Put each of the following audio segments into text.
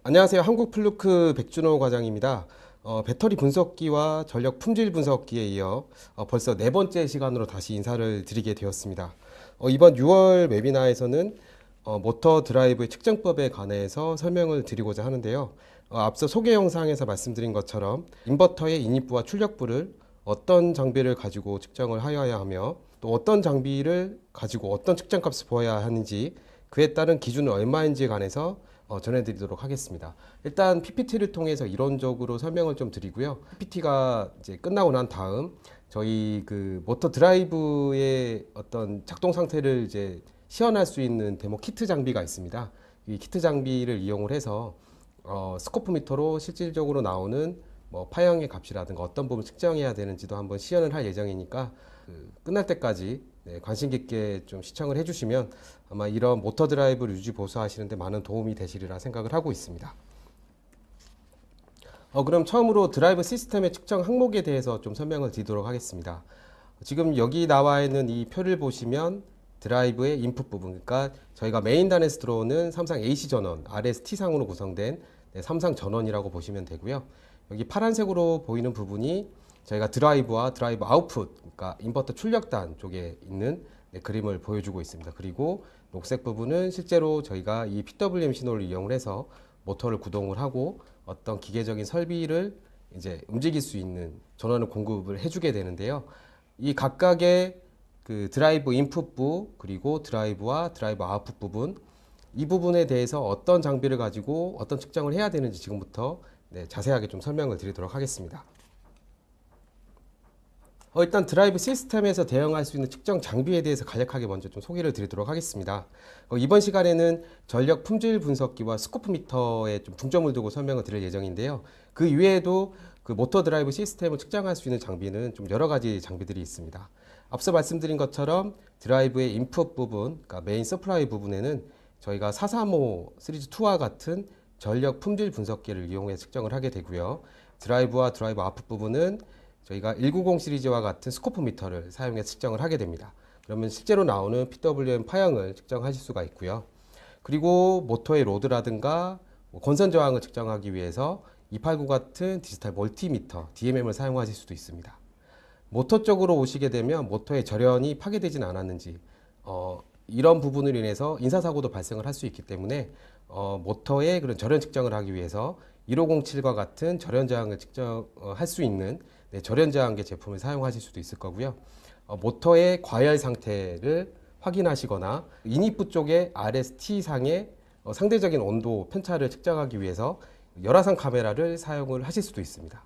안녕하세요. 한국플루크 백준호 과장입니다. 배터리 분석기와 전력 품질 분석기에 이어 벌써 네 번째 시간으로 다시 인사를 드리게 되었습니다. 이번 6월 웨비나에서는 모터 드라이브의 측정법에 관해서 설명을 드리고자 하는데요. 앞서 소개 영상에서 말씀드린 것처럼 인버터의 인입부와 출력부를 어떤 장비를 가지고 측정을 하여야 하며 또 어떤 장비를 가지고 어떤 측정값을 보아야 하는지 그에 따른 기준은 얼마인지에 관해서 전해드리도록 하겠습니다. 일단 PPT를 통해서 이론적으로 설명을 좀 드리고요. PPT가 이제 끝나고 난 다음 저희 그 모터 드라이브의 어떤 작동 상태를 이제 시연할 수 있는 데모 키트 장비가 있습니다. 이 키트 장비를 이용을 해서 스코프미터로 실질적으로 나오는 뭐 파형의 값이라든가 어떤 부분 측정해야 되는지도 한번 시연을 할 예정이니까 끝날 때까지 관심 깊게 좀 시청을 해주시면 아마 이런 모터 드라이브를 유지 보수하시는데 많은 도움이 되시리라 생각을 하고 있습니다. 그럼 처음으로 드라이브 시스템의 측정 항목에 대해서 좀 설명을 드리도록 하겠습니다. 지금 여기 나와 있는 이 표를 보시면 드라이브의 인풋 부분, 그러니까 저희가 메인단에서 들어오는 삼성 AC 전원, RST 상으로 구성된 삼상 전원이라고 보시면 되고요. 여기 파란색으로 보이는 부분이 저희가 드라이브와 드라이브 아웃풋, 그러니까 인버터 출력단 쪽에 있는 그림을 보여주고 있습니다. 그리고 녹색 부분은 실제로 저희가 이 PWM 신호를 이용을 해서 모터를 구동을 하고 어떤 기계적인 설비를 이제 움직일 수 있는 전원을 공급을 해주게 되는데요. 이 각각의 그 드라이브 인풋부 그리고 드라이브와 드라이브 아웃풋 부분, 이 부분에 대해서 어떤 장비를 가지고 어떤 측정을 해야 되는지 지금부터 자세하게 좀 설명을 드리도록 하겠습니다. 일단 드라이브 시스템에서 대응할 수 있는 측정 장비에 대해서 간략하게 먼저 좀 소개를 드리도록 하겠습니다. 이번 시간에는 전력 품질 분석기와 스코프미터에 좀 중점을 두고 설명을 드릴 예정인데요. 그 이외에도 그 모터 드라이브 시스템을 측정할 수 있는 장비는 좀 여러 가지 장비들이 있습니다. 앞서 말씀드린 것처럼 드라이브의 인풋 부분, 그러니까 메인 서플라이 부분에는 저희가 435 시리즈 2와 같은 전력 품질 분석기를 이용해 측정을 하게 되고요. 드라이브와 드라이브 아웃풋 부분은 저희가 190 시리즈와 같은 스코프미터를 사용해 측정을 하게 됩니다. 그러면 실제로 나오는 PWM 파형을 측정하실 수가 있고요. 그리고 모터의 로드라든가 건선 저항을 측정하기 위해서 289 같은 디지털 멀티미터 DMM을 사용하실 수도 있습니다. 모터 쪽으로 오시게 되면 모터의 절연이 파괴되진 않았는지 이런 부분으로 인해서 인사사고도 발생을 할 수 있기 때문에 모터의 그런 절연 측정을 하기 위해서 1507과 같은 절연 저항을 측정할 수 있는 절연 저항계 제품을 사용하실 수도 있을 거고요. 모터의 과열 상태를 확인하시거나 인입부 쪽의 RST 상의 상대적인 온도 편차를 측정하기 위해서 열화상 카메라를 사용을 하실 수도 있습니다.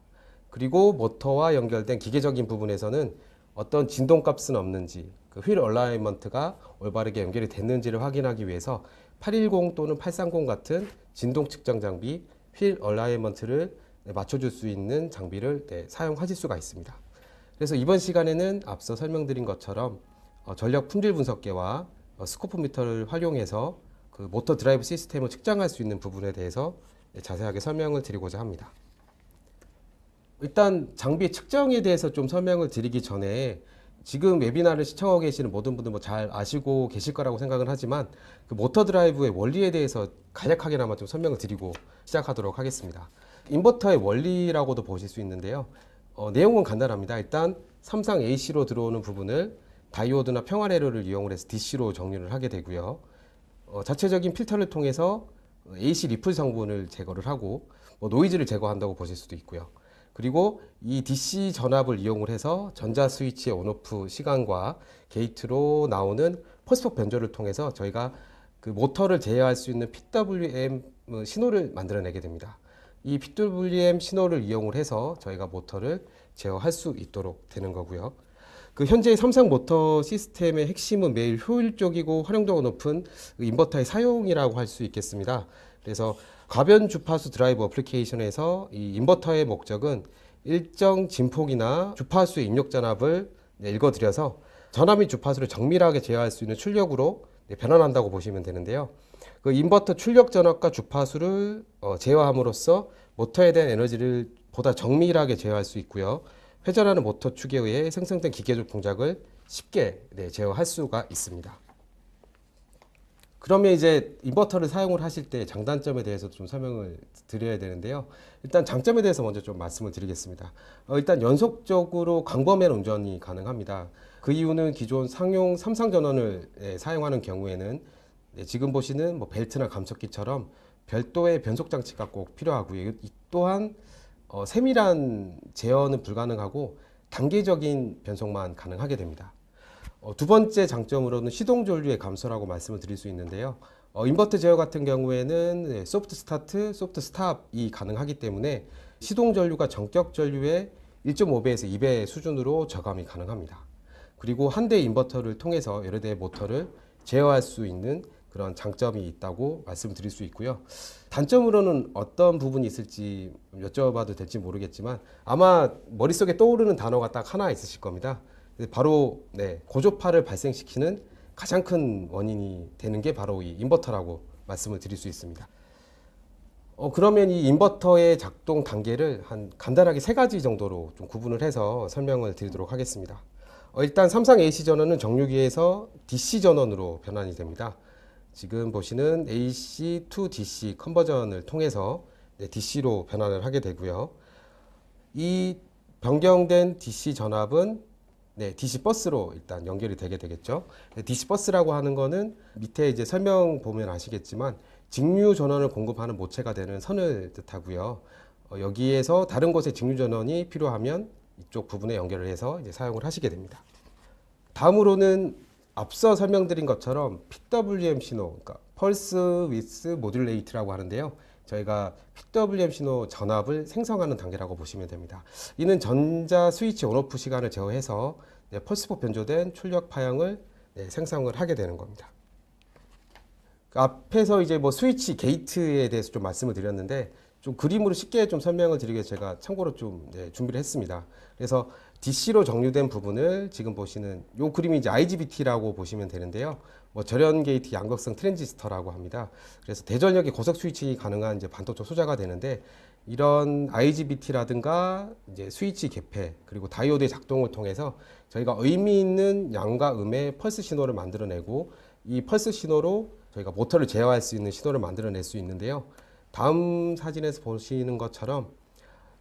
그리고 모터와 연결된 기계적인 부분에서는 어떤 진동값은 없는지, 그 휠 얼라이먼트가 올바르게 연결이 됐는지를 확인하기 위해서 810 또는 830 같은 진동 측정 장비, 휠 얼라이먼트를 맞춰줄 수 있는 장비를 사용하실 수가 있습니다. 그래서 이번 시간에는 앞서 설명드린 것처럼 전력 품질 분석계와 스코프미터를 활용해서 그 모터 드라이브 시스템을 측정할 수 있는 부분에 대해서 자세하게 설명을 드리고자 합니다. 일단 장비 측정에 대해서 좀 설명을 드리기 전에 지금 웨비나를 시청하고 계시는 모든 분들 뭐 잘 아시고 계실 거라고 생각은 하지만 그 모터 드라이브의 원리에 대해서 간략하게나마 좀 설명을 드리고 시작하도록 하겠습니다. 인버터의 원리라고도 보실 수 있는데요. 내용은 간단합니다. 일단 삼상 AC로 들어오는 부분을 다이오드나 평화레로를 이용을 해서 DC로 정리를 하게 되고요. 자체적인 필터를 통해서 AC 리플 성분을 제거를 하고 노이즈를 제거한다고 보실 수도 있고요. 그리고 이 DC 전압을 이용을 해서 전자 스위치의 온오프 시간과 게이트로 나오는 퍼스폭 변조를 통해서 저희가 그 모터를 제어할 수 있는 PWM 신호를 만들어내게 됩니다. 이 PWM 신호를 이용을 해서 저희가 모터를 제어할 수 있도록 되는 거고요. 그 현재 삼성 모터 시스템의 핵심은 매일 효율적이고 활용도가 높은 인버터의 사용이라고 할 수 있겠습니다. 그래서 가변 주파수 드라이브 어플리케이션에서 이 인버터의 목적은 일정 진폭이나 주파수의 입력 전압을 읽어드려서 전압 및 주파수를 정밀하게 제어할 수 있는 출력으로 변환한다고 보시면 되는데요. 그 인버터 출력 전압과 주파수를 제어함으로써 모터에 대한 에너지를 보다 정밀하게 제어할 수 있고요. 회전하는 모터 축에 의해 생성된 기계적 동작을 쉽게 제어할 수가 있습니다. 그러면 이제 인버터를 사용을 하실 때 장단점에 대해서 좀 설명을 드려야 되는데요. 일단 장점에 대해서 먼저 좀 말씀을 드리겠습니다. 일단 연속적으로 광범위한 운전이 가능합니다. 그 이유는 기존 상용 삼상 전원을 사용하는 경우에는 지금 보시는 뭐 벨트나 감속기처럼 별도의 변속 장치가 꼭 필요하고요. 이 또한 세밀한 제어는 불가능하고 단계적인 변속만 가능하게 됩니다. 두 번째 장점으로는 시동 전류의 감소라고 말씀을 드릴 수 있는데요. 인버터 제어 같은 경우에는 소프트 스타트, 소프트 스탑이 가능하기 때문에 시동 전류가 전격 전류의 1.5배에서 2배 수준으로 저감이 가능합니다. 그리고 한 대 인버터를 통해서 여러 대의 모터를 제어할 수 있는 그런 장점이 있다고 말씀드릴 수 있고요. 단점으로는 어떤 부분이 있을지 여쭤봐도 될지 모르겠지만 아마 머릿속에 떠오르는 단어가 딱 하나 있으실 겁니다. 바로 고조파를 발생시키는 가장 큰 원인이 되는 게 바로 이 인버터라고 말씀을 드릴 수 있습니다. 그러면 이 인버터의 작동 단계를 한 간단하게 세 가지 정도로 좀 구분을 해서 설명을 드리도록 하겠습니다. 일단 삼상 AC 전원은 정류기에서 DC 전원으로 변환이 됩니다. 지금 보시는 AC to DC 컨버전을 통해서 DC로 변환을 하게 되고요. 이 변경된 DC 전압은 DC 버스로 일단 연결이 되게 되겠죠. DC 버스라고 하는 거는 밑에 이제 설명 보면 아시겠지만 직류 전원을 공급하는 모체가 되는 선을 뜻하고요. 여기에서 다른 곳에 직류 전원이 필요하면 이쪽 부분에 연결을 해서 이제 사용을 하시게 됩니다. 다음으로는 앞서 설명드린 것처럼 PWM 신호, 그러니까 펄스 위스 모듈레이트라고 하는데요. 저희가 PWM 신호 전압을 생성하는 단계라고 보시면 됩니다. 이는 전자 스위치 온오프 시간을 제어해서 펄스폭 변조된 출력 파형을 생성을 하게 되는 겁니다. 앞에서 이제 뭐 스위치 게이트에 대해서 좀 말씀을 드렸는데 좀 그림으로 쉽게 좀 설명을 드리기 위해서 제가 참고로 좀 준비를 했습니다. 그래서 DC로 정류된 부분을 지금 보시는 이 그림이 이제 IGBT라고 보시면 되는데요. 뭐 절연 게이트 양극성 트랜지스터라고 합니다. 그래서 대전력의 고속 스위치 가능한 이제 반도체 소자가 되는데 이런 IGBT라든가 이제 스위치 개폐 그리고 다이오드의 작동을 통해서 저희가 의미 있는 양과 음의 펄스 신호를 만들어내고 이 펄스 신호로 저희가 모터를 제어할 수 있는 신호를 만들어낼 수 있는데요. 다음 사진에서 보시는 것처럼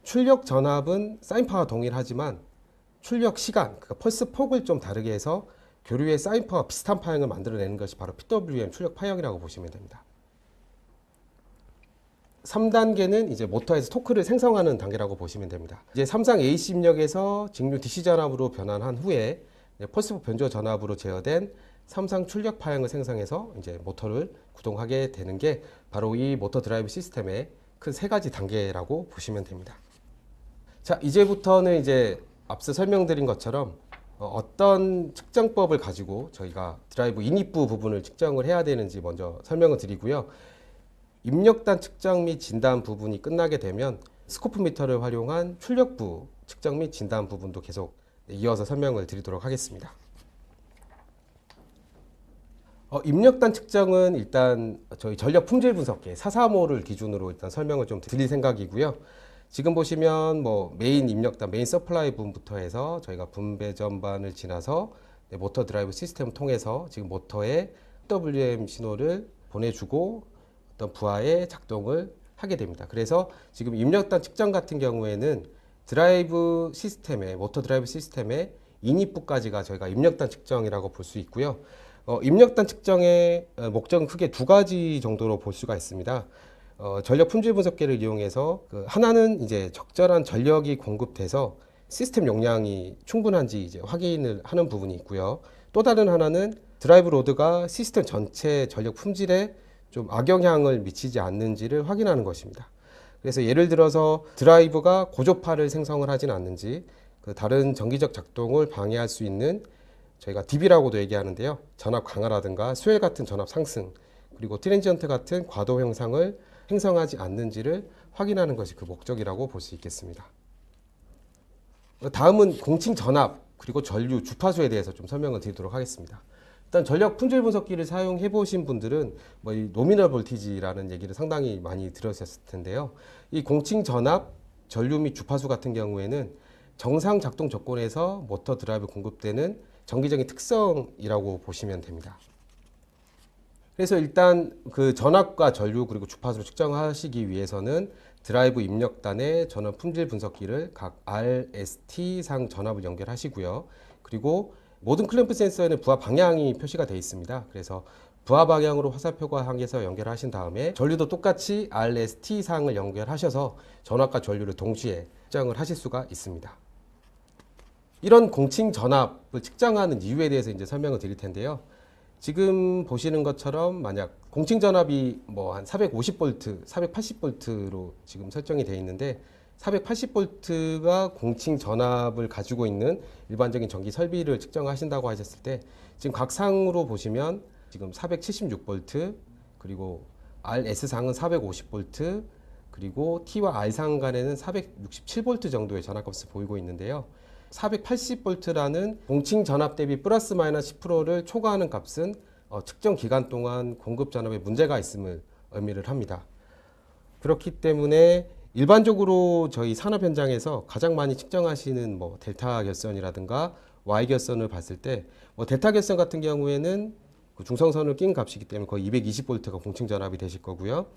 출력 전압은 사인파와 동일하지만 출력 시간, 그러니까 펄스 폭을 좀 다르게 해서 교류의 사인파와 비슷한 파형을 만들어내는 것이 바로 PWM 출력 파형이라고 보시면 됩니다. 3단계는 이제 모터에서 토크를 생성하는 단계라고 보시면 됩니다. 이제 삼상 AC 입력에서 직류 DC 전압으로 변환한 후에 펄스폭 변조 전압으로 제어된 삼상 출력 파형을 생성해서 이제 모터를 구동하게 되는 게 바로 이 모터 드라이브 시스템의 큰 세 가지 단계라고 보시면 됩니다. 자, 이제부터는 이제 앞서 설명드린 것처럼 어떤 측정법을 가지고 저희가 드라이브 인입부 부분을 측정을 해야 되는지 먼저 설명을 드리고요. 입력단 측정 및 진단 부분이 끝나게 되면 스코프미터를 활용한 출력부 측정 및 진단 부분도 계속 이어서 설명을 드리도록 하겠습니다. 입력단 측정은 일단 저희 전력 품질 분석기 435를 기준으로 일단 설명을 좀 드릴 생각이고요. 지금 보시면 뭐 메인 입력단, 메인 서플라이 부분부터 해서 저희가 분배 전반을 지나서 모터 드라이브 시스템을 통해서 지금 모터에 PWM 신호를 보내주고 어떤 부하의 작동을 하게 됩니다. 그래서 지금 입력단 측정 같은 경우에는 드라이브 시스템의 모터 드라이브 시스템의 인입부까지가 저희가 입력단 측정이라고 볼 수 있고요. 입력단 측정의 목적은 크게 두 가지 정도로 볼 수가 있습니다. 전력 품질 분석기를 이용해서 하나는 이제 적절한 전력이 공급돼서 시스템 용량이 충분한지 이제 확인을 하는 부분이 있고요. 또 다른 하나는 드라이브 로드가 시스템 전체 전력 품질에 좀 악영향을 미치지 않는지를 확인하는 것입니다. 그래서 예를 들어서 드라이브가 고조파를 생성을 하진 않는지 다른 전기적 작동을 방해할 수 있는 저희가 DB라고도 얘기하는데요. 전압 강화라든가 수열 같은 전압 상승 그리고 트랜지언트 같은 과도 현상을 행성하지 않는지를 확인하는 것이 그 목적이라고 볼 수 있겠습니다. 다음은 공칭 전압 그리고 전류 주파수에 대해서 좀 설명을 드리도록 하겠습니다. 일단 전력 품질 분석기를 사용해 보신 분들은 뭐 이 노미널 볼티지라는 얘기를 상당히 많이 들으셨을 텐데요. 이 공칭 전압, 전류 및 주파수 같은 경우에는 정상 작동 조건에서 모터 드라이브 공급되는 정기적인 특성이라고 보시면 됩니다. 그래서 일단 그 전압과 전류 그리고 주파수를 측정하시기 위해서는 드라이브 입력단에 전원 품질 분석기를 각 RST 상 전압을 연결하시고요. 그리고 모든 클램프 센서에는 부하 방향이 표시가 되어 있습니다. 그래서 부하 방향으로 화살표가 향해서 연결하신 다음에 전류도 똑같이 RST 상을 연결하셔서 전압과 전류를 동시에 측정을 하실 수가 있습니다. 이런 공칭 전압을 측정하는 이유에 대해서 이제 설명을 드릴 텐데요. 지금 보시는 것처럼 만약 공칭 전압이 뭐 한 450V, 480V로 지금 설정이 되어 있는데 480V가 공칭 전압을 가지고 있는 일반적인 전기 설비를 측정하신다고 하셨을 때 지금 각 상으로 보시면 지금 476V 그리고 RS상은 450V 그리고 T와 R상 간에는 467V 정도의 전압값을 보이고 있는데요. 480V라는 공칭 전압 대비 플러스 마이너스 10%를 초과하는 값은 측정 기간 동안 공급 전압에 문제가 있음을 의미를 합니다. 그렇기 때문에 일반적으로 저희 산업 현장에서 가장 많이 측정하시는 뭐 델타 결선이라든가 Y 결선을 봤을 때 뭐 델타 결선 같은 경우에는 그 중성선을 낀 값이기 때문에 거의 220V가 공칭 전압이 되실 거고요.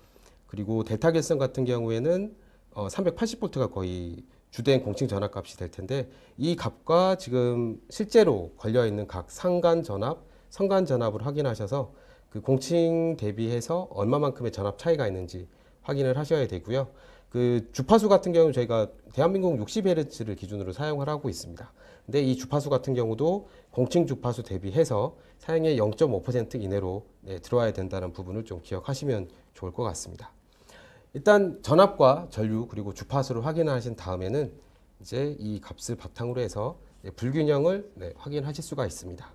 그리고 델타 결선 같은 경우에는 380V가 거의 주된 공칭 전압 값이 될 텐데 이 값과 지금 실제로 걸려 있는 각 상간 전압, 성간 전압을 확인하셔서 그 공칭 대비해서 얼마만큼의 전압 차이가 있는지 확인을 하셔야 되고요. 그 주파수 같은 경우 저희가 대한민국 60Hz를 기준으로 사용을 하고 있습니다. 근데 이 주파수 같은 경우도 공칭 주파수 대비해서 사용의 0.5% 이내로 들어와야 된다는 부분을 좀 기억하시면 좋을 것 같습니다. 일단 전압과 전류 그리고 주파수를 확인하신 다음에는 이제 이 값을 바탕으로 해서 불균형을 확인하실 수가 있습니다.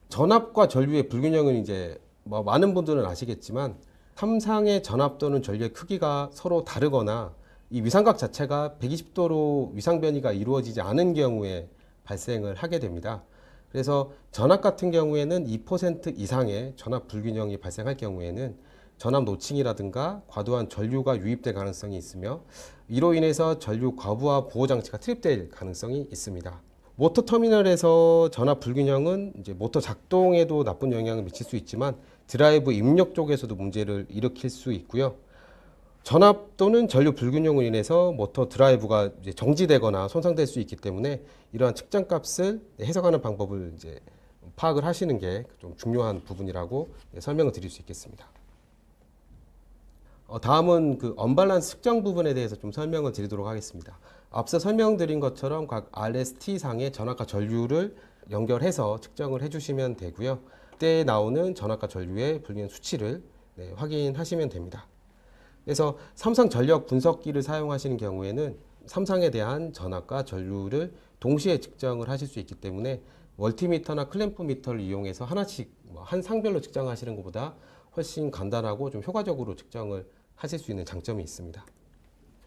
전압과 전류의 불균형은 이제 뭐 많은 분들은 아시겠지만 삼상의 전압 또는 전류의 크기가 서로 다르거나 이 위상각 자체가 120도로 위상 변이가 이루어지지 않은 경우에 발생을 하게 됩니다. 그래서 전압 같은 경우에는 2% 이상의 전압 불균형이 발생할 경우에는 전압 노칭이라든가 과도한 전류가 유입될 가능성이 있으며 이로 인해서 전류 과부하 보호 장치가 투입될 가능성이 있습니다. 모터 터미널에서 전압 불균형은 이제 모터 작동에도 나쁜 영향을 미칠 수 있지만 드라이브 입력 쪽에서도 문제를 일으킬 수 있고요. 전압 또는 전류 불균형으로 인해서 모터 드라이브가 이제 정지되거나 손상될 수 있기 때문에 이러한 측정 값을 해석하는 방법을 이제 파악을 하시는 게 좀 중요한 부분이라고 설명을 드릴 수 있겠습니다. 다음은 그 언밸런스 측정 부분에 대해서 좀 설명을 드리도록 하겠습니다. 앞서 설명드린 것처럼 각 RST 상의 전압과 전류를 연결해서 측정을 해주시면 되고요. 그때 나오는 전압과 전류의 불균형 수치를 확인하시면 됩니다. 그래서 삼상 전력 분석기를 사용하시는 경우에는 삼상에 대한 전압과 전류를 동시에 측정을 하실 수 있기 때문에 멀티미터나 클램프 미터를 이용해서 하나씩 한 상별로 측정하시는 것보다 훨씬 간단하고 좀 효과적으로 측정을 하실 수 있는 장점이 있습니다.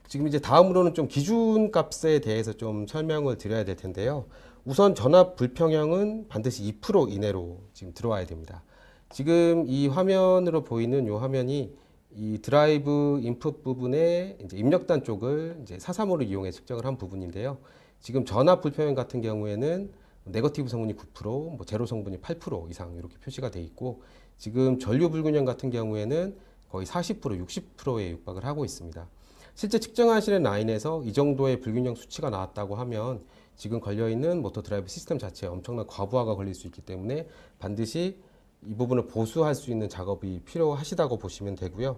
지금 이제 다음으로는 좀 기준값에 대해서 좀 설명을 드려야 될 텐데요. 우선 전압 불평형은 반드시 2% 이내로 지금 들어와야 됩니다. 지금 이 화면으로 보이는 이 화면이 이 드라이브 인풋 부분의 이제 입력단 쪽을 이제 사삼오를 이용해 측정을 한 부분인데요. 지금 전압 불평형 같은 경우에는 네거티브 성분이 9%, 뭐 제로 성분이 8% 이상 이렇게 표시가 되어 있고 지금 전류 불균형 같은 경우에는 거의 40%, 60%에 육박을 하고 있습니다. 실제 측정하시는 라인에서 이 정도의 불균형 수치가 나왔다고 하면 지금 걸려있는 모터 드라이브 시스템 자체에 엄청난 과부하가 걸릴 수 있기 때문에 반드시 이 부분을 보수할 수 있는 작업이 필요하시다고 보시면 되고요.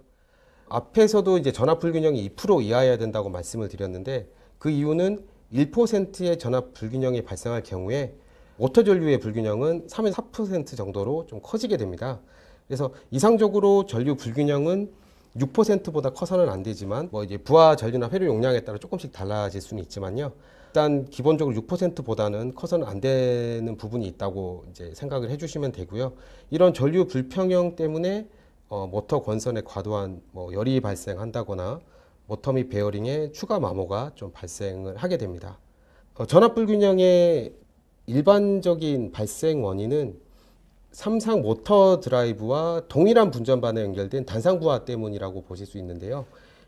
앞에서도 이제 전압 불균형이 2% 이하여야 된다고 말씀을 드렸는데 그 이유는 1%의 전압 불균형이 발생할 경우에 모터 전류의 불균형은 3에서 4% 정도로 좀 커지게 됩니다. 그래서 이상적으로 전류 불균형은 6%보다 커서는 안 되지만 뭐 이제 부하 전류나 회로 용량에 따라 조금씩 달라질 수는 있지만요. 일단 기본적으로 6%보다는 커서는 안 되는 부분이 있다고 이제 생각을 해주시면 되고요. 이런 전류 불평형 때문에 모터 권선에 과도한 열이 발생한다거나 모터 및 베어링에 추가 마모가 좀 발생을 하게 됩니다. 전압 불균형의 일반적인 발생 원인은 삼상 모터 드라이브와 동일한 분전반에 연결된 단상 부하 때문이라고 보실 수 있는데요.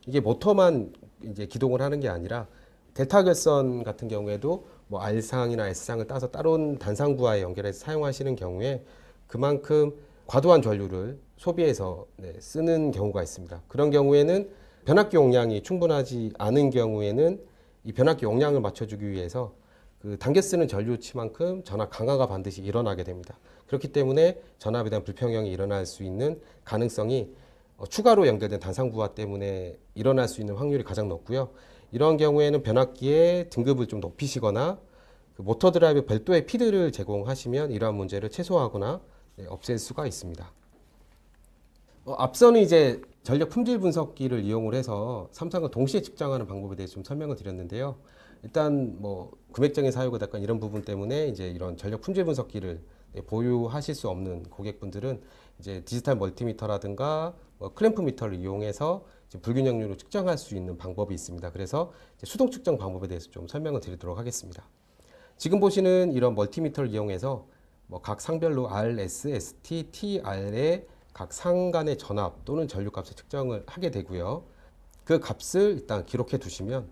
이게 모터만 이제 기동을 하는 게 아니라 델타 결선 같은 경우에도 뭐 R상이나 S상을 따서 따로 단상 부하에 연결해서 사용하시는 경우에 그만큼 과도한 전류를 소비해서 쓰는 경우가 있습니다. 그런 경우에는 변압기 용량이 충분하지 않은 경우에는 이 변압기 용량을 맞춰주기 위해서 그 당겨 쓰는 전류치만큼 전압 강화가 반드시 일어나게 됩니다. 그렇기 때문에 전압에 대한 불평형이 일어날 수 있는 가능성이 추가로 연결된 단상부하 때문에 일어날 수 있는 확률이 가장 높고요. 이런 경우에는 변압기의 등급을 좀 높이시거나 그 모터 드라이브 별도의 피드를 제공하시면 이러한 문제를 최소화하거나 없앨 수가 있습니다. 앞서는 이제 전력 품질 분석기를 이용을 해서 삼성과 동시에 측정하는 방법에 대해서 좀 설명을 드렸는데요. 일단 뭐 금액적인 사유가 이런 부분 때문에 이제 이런 전력 품질 분석기를 보유하실 수 없는 고객분들은 이제 디지털 멀티미터라든가 클램프 미터를 이용해서 불균형률을 측정할 수 있는 방법이 있습니다. 그래서 수동 측정 방법에 대해서 좀 설명을 드리도록 하겠습니다. 지금 보시는 이런 멀티미터를 이용해서 각 상별로 R, S, ST, TR의 각 상 간의 전압 또는 전류값을 측정을 하게 되고요. 그 값을 일단 기록해 두시면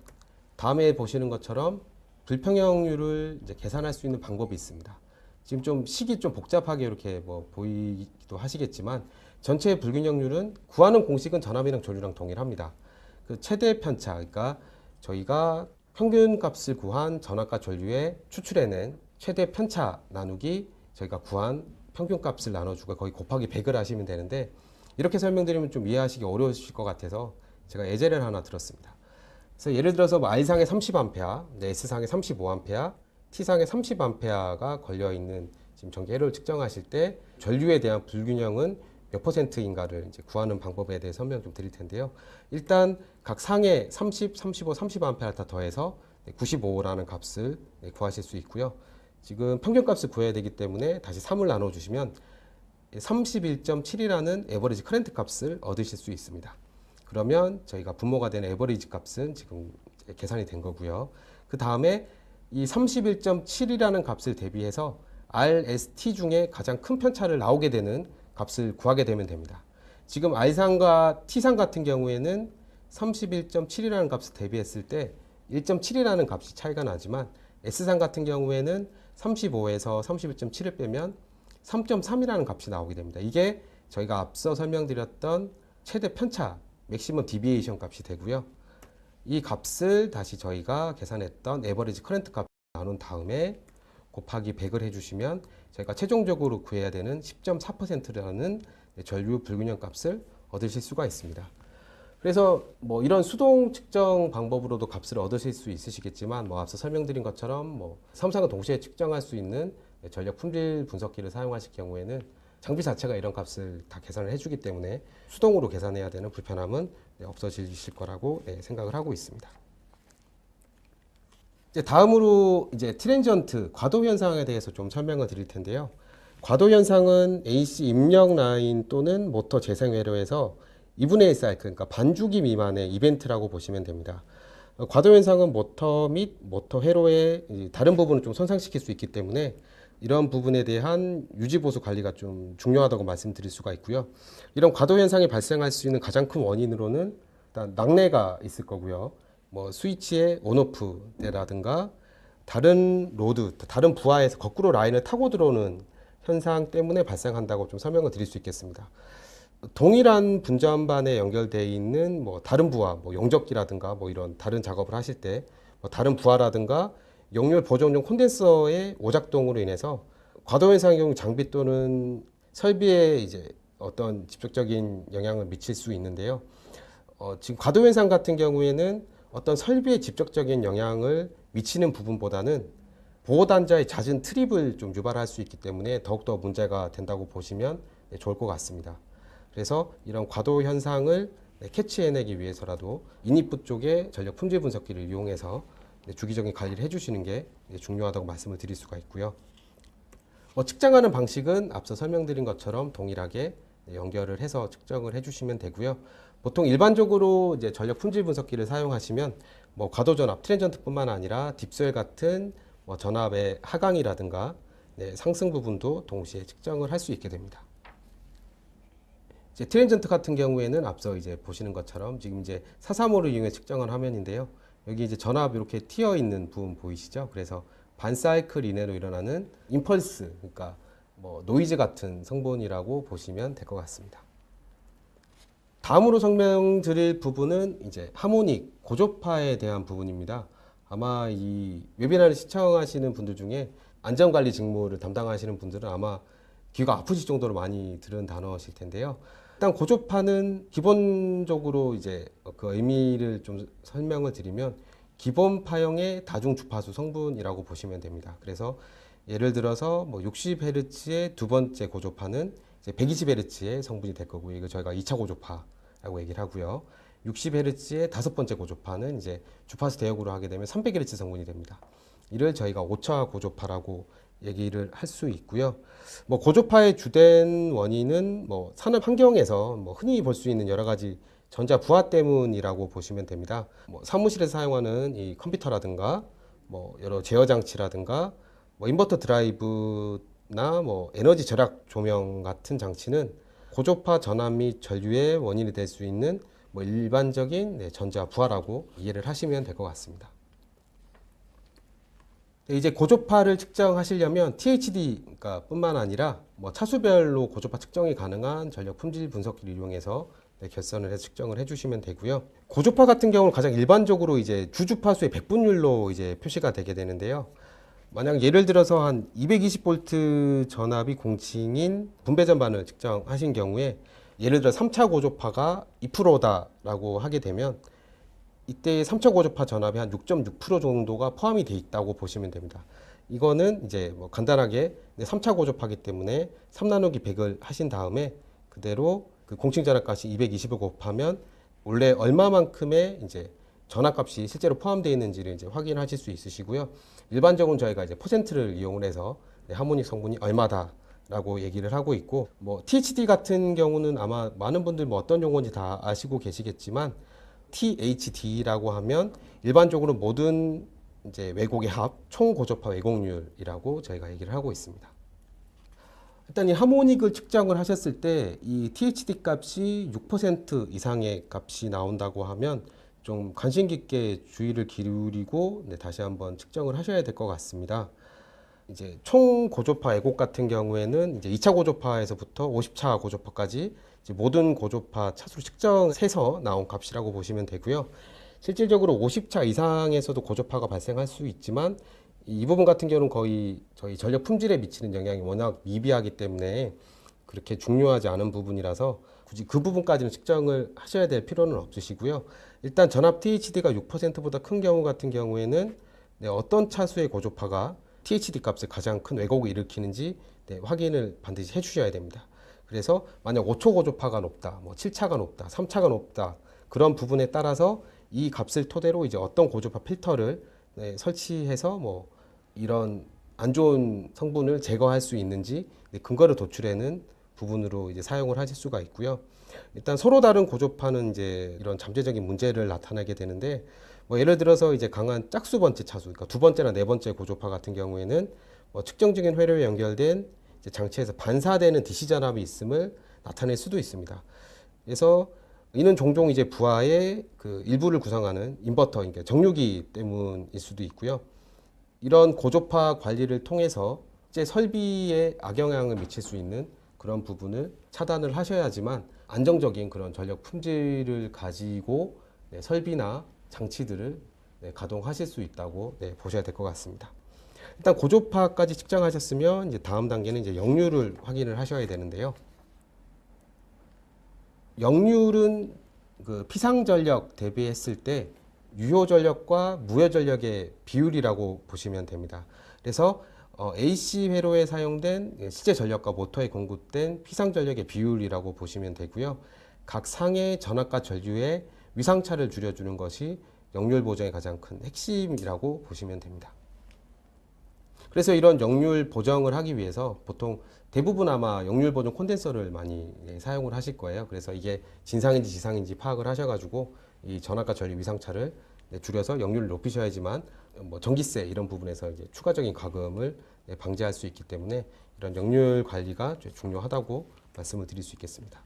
다음에 보시는 것처럼 불평형률을 이제 계산할 수 있는 방법이 있습니다. 지금 좀 식이 좀 복잡하게 이렇게 보이기도 하시겠지만 전체 불균형률은 구하는 공식은 전압이랑 전류랑 동일합니다. 그 최대 편차, 그러니까 저희가 평균 값을 구한 전압과 전류에 추출해낸 최대 편차 나누기 저희가 구한 평균 값을 나눠주고 거의 곱하기 100을 하시면 되는데 이렇게 설명드리면 좀 이해하시기 어려우실 것 같아서 제가 예제를 하나 들었습니다. 그래서 예를 들어서 R상에 30A, S상에 35A, T상에 30A가 걸려있는 지금 전기회로를 측정하실 때 전류에 대한 불균형은 몇 %인가를 이제 구하는 방법에 대해 설명 좀 드릴 텐데요. 일단 각 상에 30, 35, 30A 다 더해서 95라는 값을 구하실 수 있고요. 지금 평균값을 구해야 되기 때문에 다시 3을 나눠주시면 31.7이라는 에버리지 커런트 값을 얻으실 수 있습니다. 그러면 저희가 분모가 되는 에버리지 값은 지금 계산이 된 거고요. 그 다음에 이 31.7이라는 값을 대비해서 RST 중에 가장 큰 편차를 나오게 되는 값을 구하게 되면 됩니다. 지금 R상과 T상 같은 경우에는 31.7이라는 값을 대비했을 때 1.7이라는 값이 차이가 나지만 S상 같은 경우에는 35에서 31.7을 빼면 3.3이라는 값이 나오게 됩니다. 이게 저희가 앞서 설명드렸던 최대 편차 맥시멈 디비에이션 값이 되고요. 이 값을 다시 저희가 계산했던 에버리지 커런트 값 나눈 다음에 곱하기 100을 해주시면 저희가 최종적으로 구해야 되는 10.4%라는 전류 불균형 값을 얻으실 수가 있습니다. 그래서 이런 수동 측정 방법으로도 값을 얻으실 수 있으시겠지만 앞서 설명드린 것처럼 삼성과 동시에 측정할 수 있는 전력 품질 분석기를 사용하실 경우에는 장비 자체가 이런 값을 다 계산을 해주기 때문에 수동으로 계산해야 되는 불편함은 없어지실 거라고 생각을 하고 있습니다. 이제 다음으로 트랜지언트 과도 현상에 대해서 좀 설명을 드릴 텐데요. 과도 현상은 AC 입력 라인 또는 모터 재생 회로에서 2분의 1 사이클, 그러니까 반주기 미만의 이벤트라고 보시면 됩니다. 과도 현상은 모터 및 모터 회로의 다른 부분을 좀 손상시킬 수 있기 때문에 이런 부분에 대한 유지 보수 관리가 좀 중요하다고 말씀드릴 수가 있고요. 이런 과도 현상이 발생할 수 있는 가장 큰 원인으로는 일단 낙뢰가 있을 거고요. 스위치의 온오프 때라든가 다른 로드, 다른 부하에서 거꾸로 라인을 타고 들어오는 현상 때문에 발생한다고 좀 설명을 드릴 수 있겠습니다. 동일한 분전반에 연결되어 있는 다른 부하, 용접기라든가 이런 다른 작업을 하실 때 다른 부하라든가 역률 보정용 콘덴서의 오작동으로 인해서 과도 현상의 경우 장비 또는 설비에 어떤 직접적인 영향을 미칠 수 있는데요. 지금 과도 현상 같은 경우에는 어떤 설비에 직접적인 영향을 미치는 부분보다는 보호단자의 잦은 트립을 좀 유발할 수 있기 때문에 더욱더 문제가 된다고 보시면 좋을 것 같습니다. 그래서 이런 과도 현상을 캐치해내기 위해서라도 인입부 쪽에 전력 품질 분석기를 이용해서 주기적인 관리를 해주시는 게 중요하다고 말씀을 드릴 수가 있고요. 측정하는 방식은 앞서 설명드린 것처럼 동일하게 연결을 해서 측정을 해주시면 되고요. 보통 일반적으로 전력 품질 분석기를 사용하시면 과도 전압, 트랜지언트뿐만 아니라 딥스웰 같은 전압의 하강이라든가 상승 부분도 동시에 측정을 할 수 있게 됩니다. 트랜지언트 같은 경우에는 앞서 보시는 것처럼 지금 435를 이용해 측정한 화면인데요. 여기 전압 이렇게 튀어 있는 부분 보이시죠? 그래서 반 사이클 이내로 일어나는 임펄스, 그러니까 뭐 노이즈 같은 성분이라고 보시면 될 것 같습니다. 다음으로 설명드릴 부분은 이제 하모닉, 고조파에 대한 부분입니다. 아마 이 웨비나를 시청하시는 분들 중에 안전관리 직무를 담당하시는 분들은 아마 귀가 아프실 정도로 많이 들은 단어실 텐데요. 일단 고조파는 기본적으로 이제 그 의미를 좀 설명을 드리면 기본 파형의 다중 주파수 성분이라고 보시면 됩니다. 그래서 예를 들어서 뭐 60Hz의 두 번째 고조파는 이제 120Hz의 성분이 될 거고요. 이거 저희가 2차 고조파라고 얘기를 하고요. 60Hz의 다섯 번째 고조파는 이제 주파수 대역으로 하게 되면 300Hz 성분이 됩니다. 이를 저희가 5차 고조파라고 얘기를 할 수 있고요. 뭐 고조파의 주된 원인은 뭐 산업 환경에서 뭐 흔히 볼 수 있는 여러 가지 전자 부하 때문이라고 보시면 됩니다. 뭐 사무실에서 사용하는 이 컴퓨터라든가 뭐 여러 제어 장치라든가 뭐 인버터 드라이브나 뭐 에너지 절약 조명 같은 장치는 고조파 전압 및 전류의 원인이 될 수 있는 뭐 일반적인 전자 부하라고 이해를 하시면 될 것 같습니다. 이제 고조파를 측정하시려면 THD가 뿐만 아니라 뭐 차수별로 고조파 측정이 가능한 전력 품질 분석기를 이용해서 결선을 해서 측정을 해주시면 되고요. 고조파 같은 경우는 가장 일반적으로 이제 주주파수의 백분율로 이제 표시가 되게 되는데요. 만약 예를 들어서 한 220V 전압이 공칭인 분배 전반을 측정하신 경우에 예를 들어 3차 고조파가 2%다라고 하게 되면 이때 3차 고조파 전압이 한 6.6% 정도가 포함이 돼 있다고 보시면 됩니다. 이거는 이제 뭐 간단하게 3차 고조파기 때문에 3 나누기 100을 하신 다음에 그대로 그 공칭 전압값이 220을 곱하면 원래 얼마만큼의 이제 전압값이 실제로 포함되어 있는지를 이제 확인하실 수 있으시고요. 일반적으로 저희가 이제 퍼센트를 이용을 해서 하모닉 성분이 얼마다라고 얘기를 하고 있고, 뭐 THD 같은 경우는 아마 많은 분들 뭐 어떤 용어인지 다 아시고 계시겠지만 THD라고 하면 일반적으로 모든 이제 왜곡의 합, 총 고조파 왜곡률이라고 저희가 얘기를 하고 있습니다. 일단 이 하모닉을 측정을 하셨을 때 이 THD 값이 6% 이상의 값이 나온다고 하면 좀 관심 깊게 주의를 기울이고 다시 한번 측정을 하셔야 될 것 같습니다. 이제 총 고조파 왜곡 같은 경우에는 이제 2차 고조파에서부터 50차 고조파까지 이제 모든 고조파 차수를 측정해서 나온 값이라고 보시면 되고요. 실질적으로 50차 이상에서도 고조파가 발생할 수 있지만 이 부분 같은 경우는 거의 저희 전력 품질에 미치는 영향이 워낙 미비하기 때문에 그렇게 중요하지 않은 부분이라서 굳이 그 부분까지는 측정을 하셔야 될 필요는 없으시고요. 일단 전압 THD가 6%보다 큰 경우 같은 경우에는 어떤 차수의 고조파가 THD 값에 가장 큰 왜곡을 일으키는지 확인을 반드시 해주셔야 됩니다. 그래서 만약 5초 고조파가 높다, 뭐 7차가 높다, 3차가 높다 그런 부분에 따라서 이 값을 토대로 이제 어떤 고조파 필터를 설치해서 뭐 이런 안 좋은 성분을 제거할 수 있는지 근거를 도출하는 부분으로 이제 사용을 하실 수가 있고요. 일단 서로 다른 고조파는 이제 이런 잠재적인 문제를 나타내게 되는데 뭐 예를 들어서 이제 강한 짝수 번째 차수, 그러니까 두 번째나 네 번째 고조파 같은 경우에는 뭐 측정적인 회로에 연결된 이제 장치에서 반사되는 DC 전압이 있음을 나타낼 수도 있습니다. 그래서 이는 종종 이제 부하의 그 일부를 구성하는 인버터, 그러니까 정류기 때문일 수도 있고요. 이런 고조파 관리를 통해서 실제 설비에 악영향을 미칠 수 있는 그런 부분을 차단을 하셔야지만 안정적인 그런 전력 품질을 가지고 설비나 장치들을 가동하실 수 있다고 보셔야 될 것 같습니다. 일단 고조파까지 측정하셨으면 이제 다음 단계는 이제 역류를 확인을 하셔야 되는데요. 역률은 그 피상전력 대비했을 때 유효전력과 무효전력의 비율이라고 보시면 됩니다. 그래서 AC 회로에 사용된 실제 전력과 모터에 공급된 피상전력의 비율이라고 보시면 되고요. 각 상의 전압과 전류의 위상차를 줄여주는 것이 역률 보정의 가장 큰 핵심이라고 보시면 됩니다. 그래서 이런 역률 보정을 하기 위해서 보통 대부분 아마 역률 보정 콘덴서를 많이 사용을 하실 거예요. 그래서 이게 진상인지 지상인지 파악을 하셔가지고 이 전압과 전류 위상차를 줄여서 역률을 높이셔야지만 뭐 전기세 이런 부분에서 이제 추가적인 과금을 방지할 수 있기 때문에 이런 역률 관리가 중요하다고 말씀을 드릴 수 있겠습니다.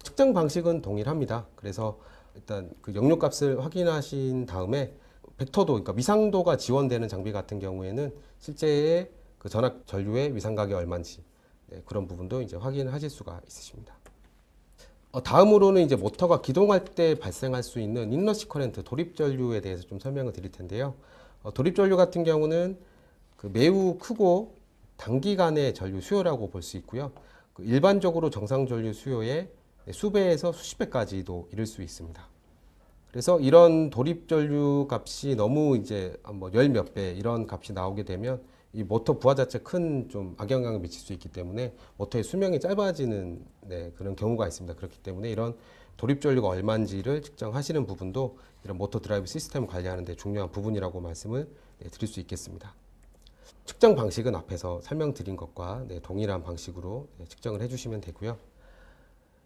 측정 방식은 동일합니다. 그래서 일단 그 역류 값을 확인하신 다음에 벡터도, 그러니까 위상도가 지원되는 장비 같은 경우에는 실제의 그 전압 전류의 위상각이 얼마인지 그런 부분도 이제 확인하실 수가 있으십니다. 다음으로는 이제 모터가 기동할 때 발생할 수 있는 인러시 커런트, 도립 전류에 대해서 좀 설명을 드릴 텐데요. 도립 전류 같은 경우는 그 매우 크고 단기간의 전류 수요라고 볼 수 있고요. 그 일반적으로 정상 전류 수요의 수배에서 수십 배까지도 이를 수 있습니다. 그래서 이런 도립 전류 값이 너무 이제 뭐 열 몇 배 이런 값이 나오게 되면 이 모터 부하 자체 큰 좀 악영향을 미칠 수 있기 때문에 모터의 수명이 짧아지는 그런 경우가 있습니다. 그렇기 때문에 이런 도립 전류가 얼마인지를 측정하시는 부분도 이런 모터 드라이브 시스템 관리하는 데 중요한 부분이라고 말씀을 드릴 수 있겠습니다. 측정 방식은 앞에서 설명드린 것과 동일한 방식으로 측정을 해주시면 되고요.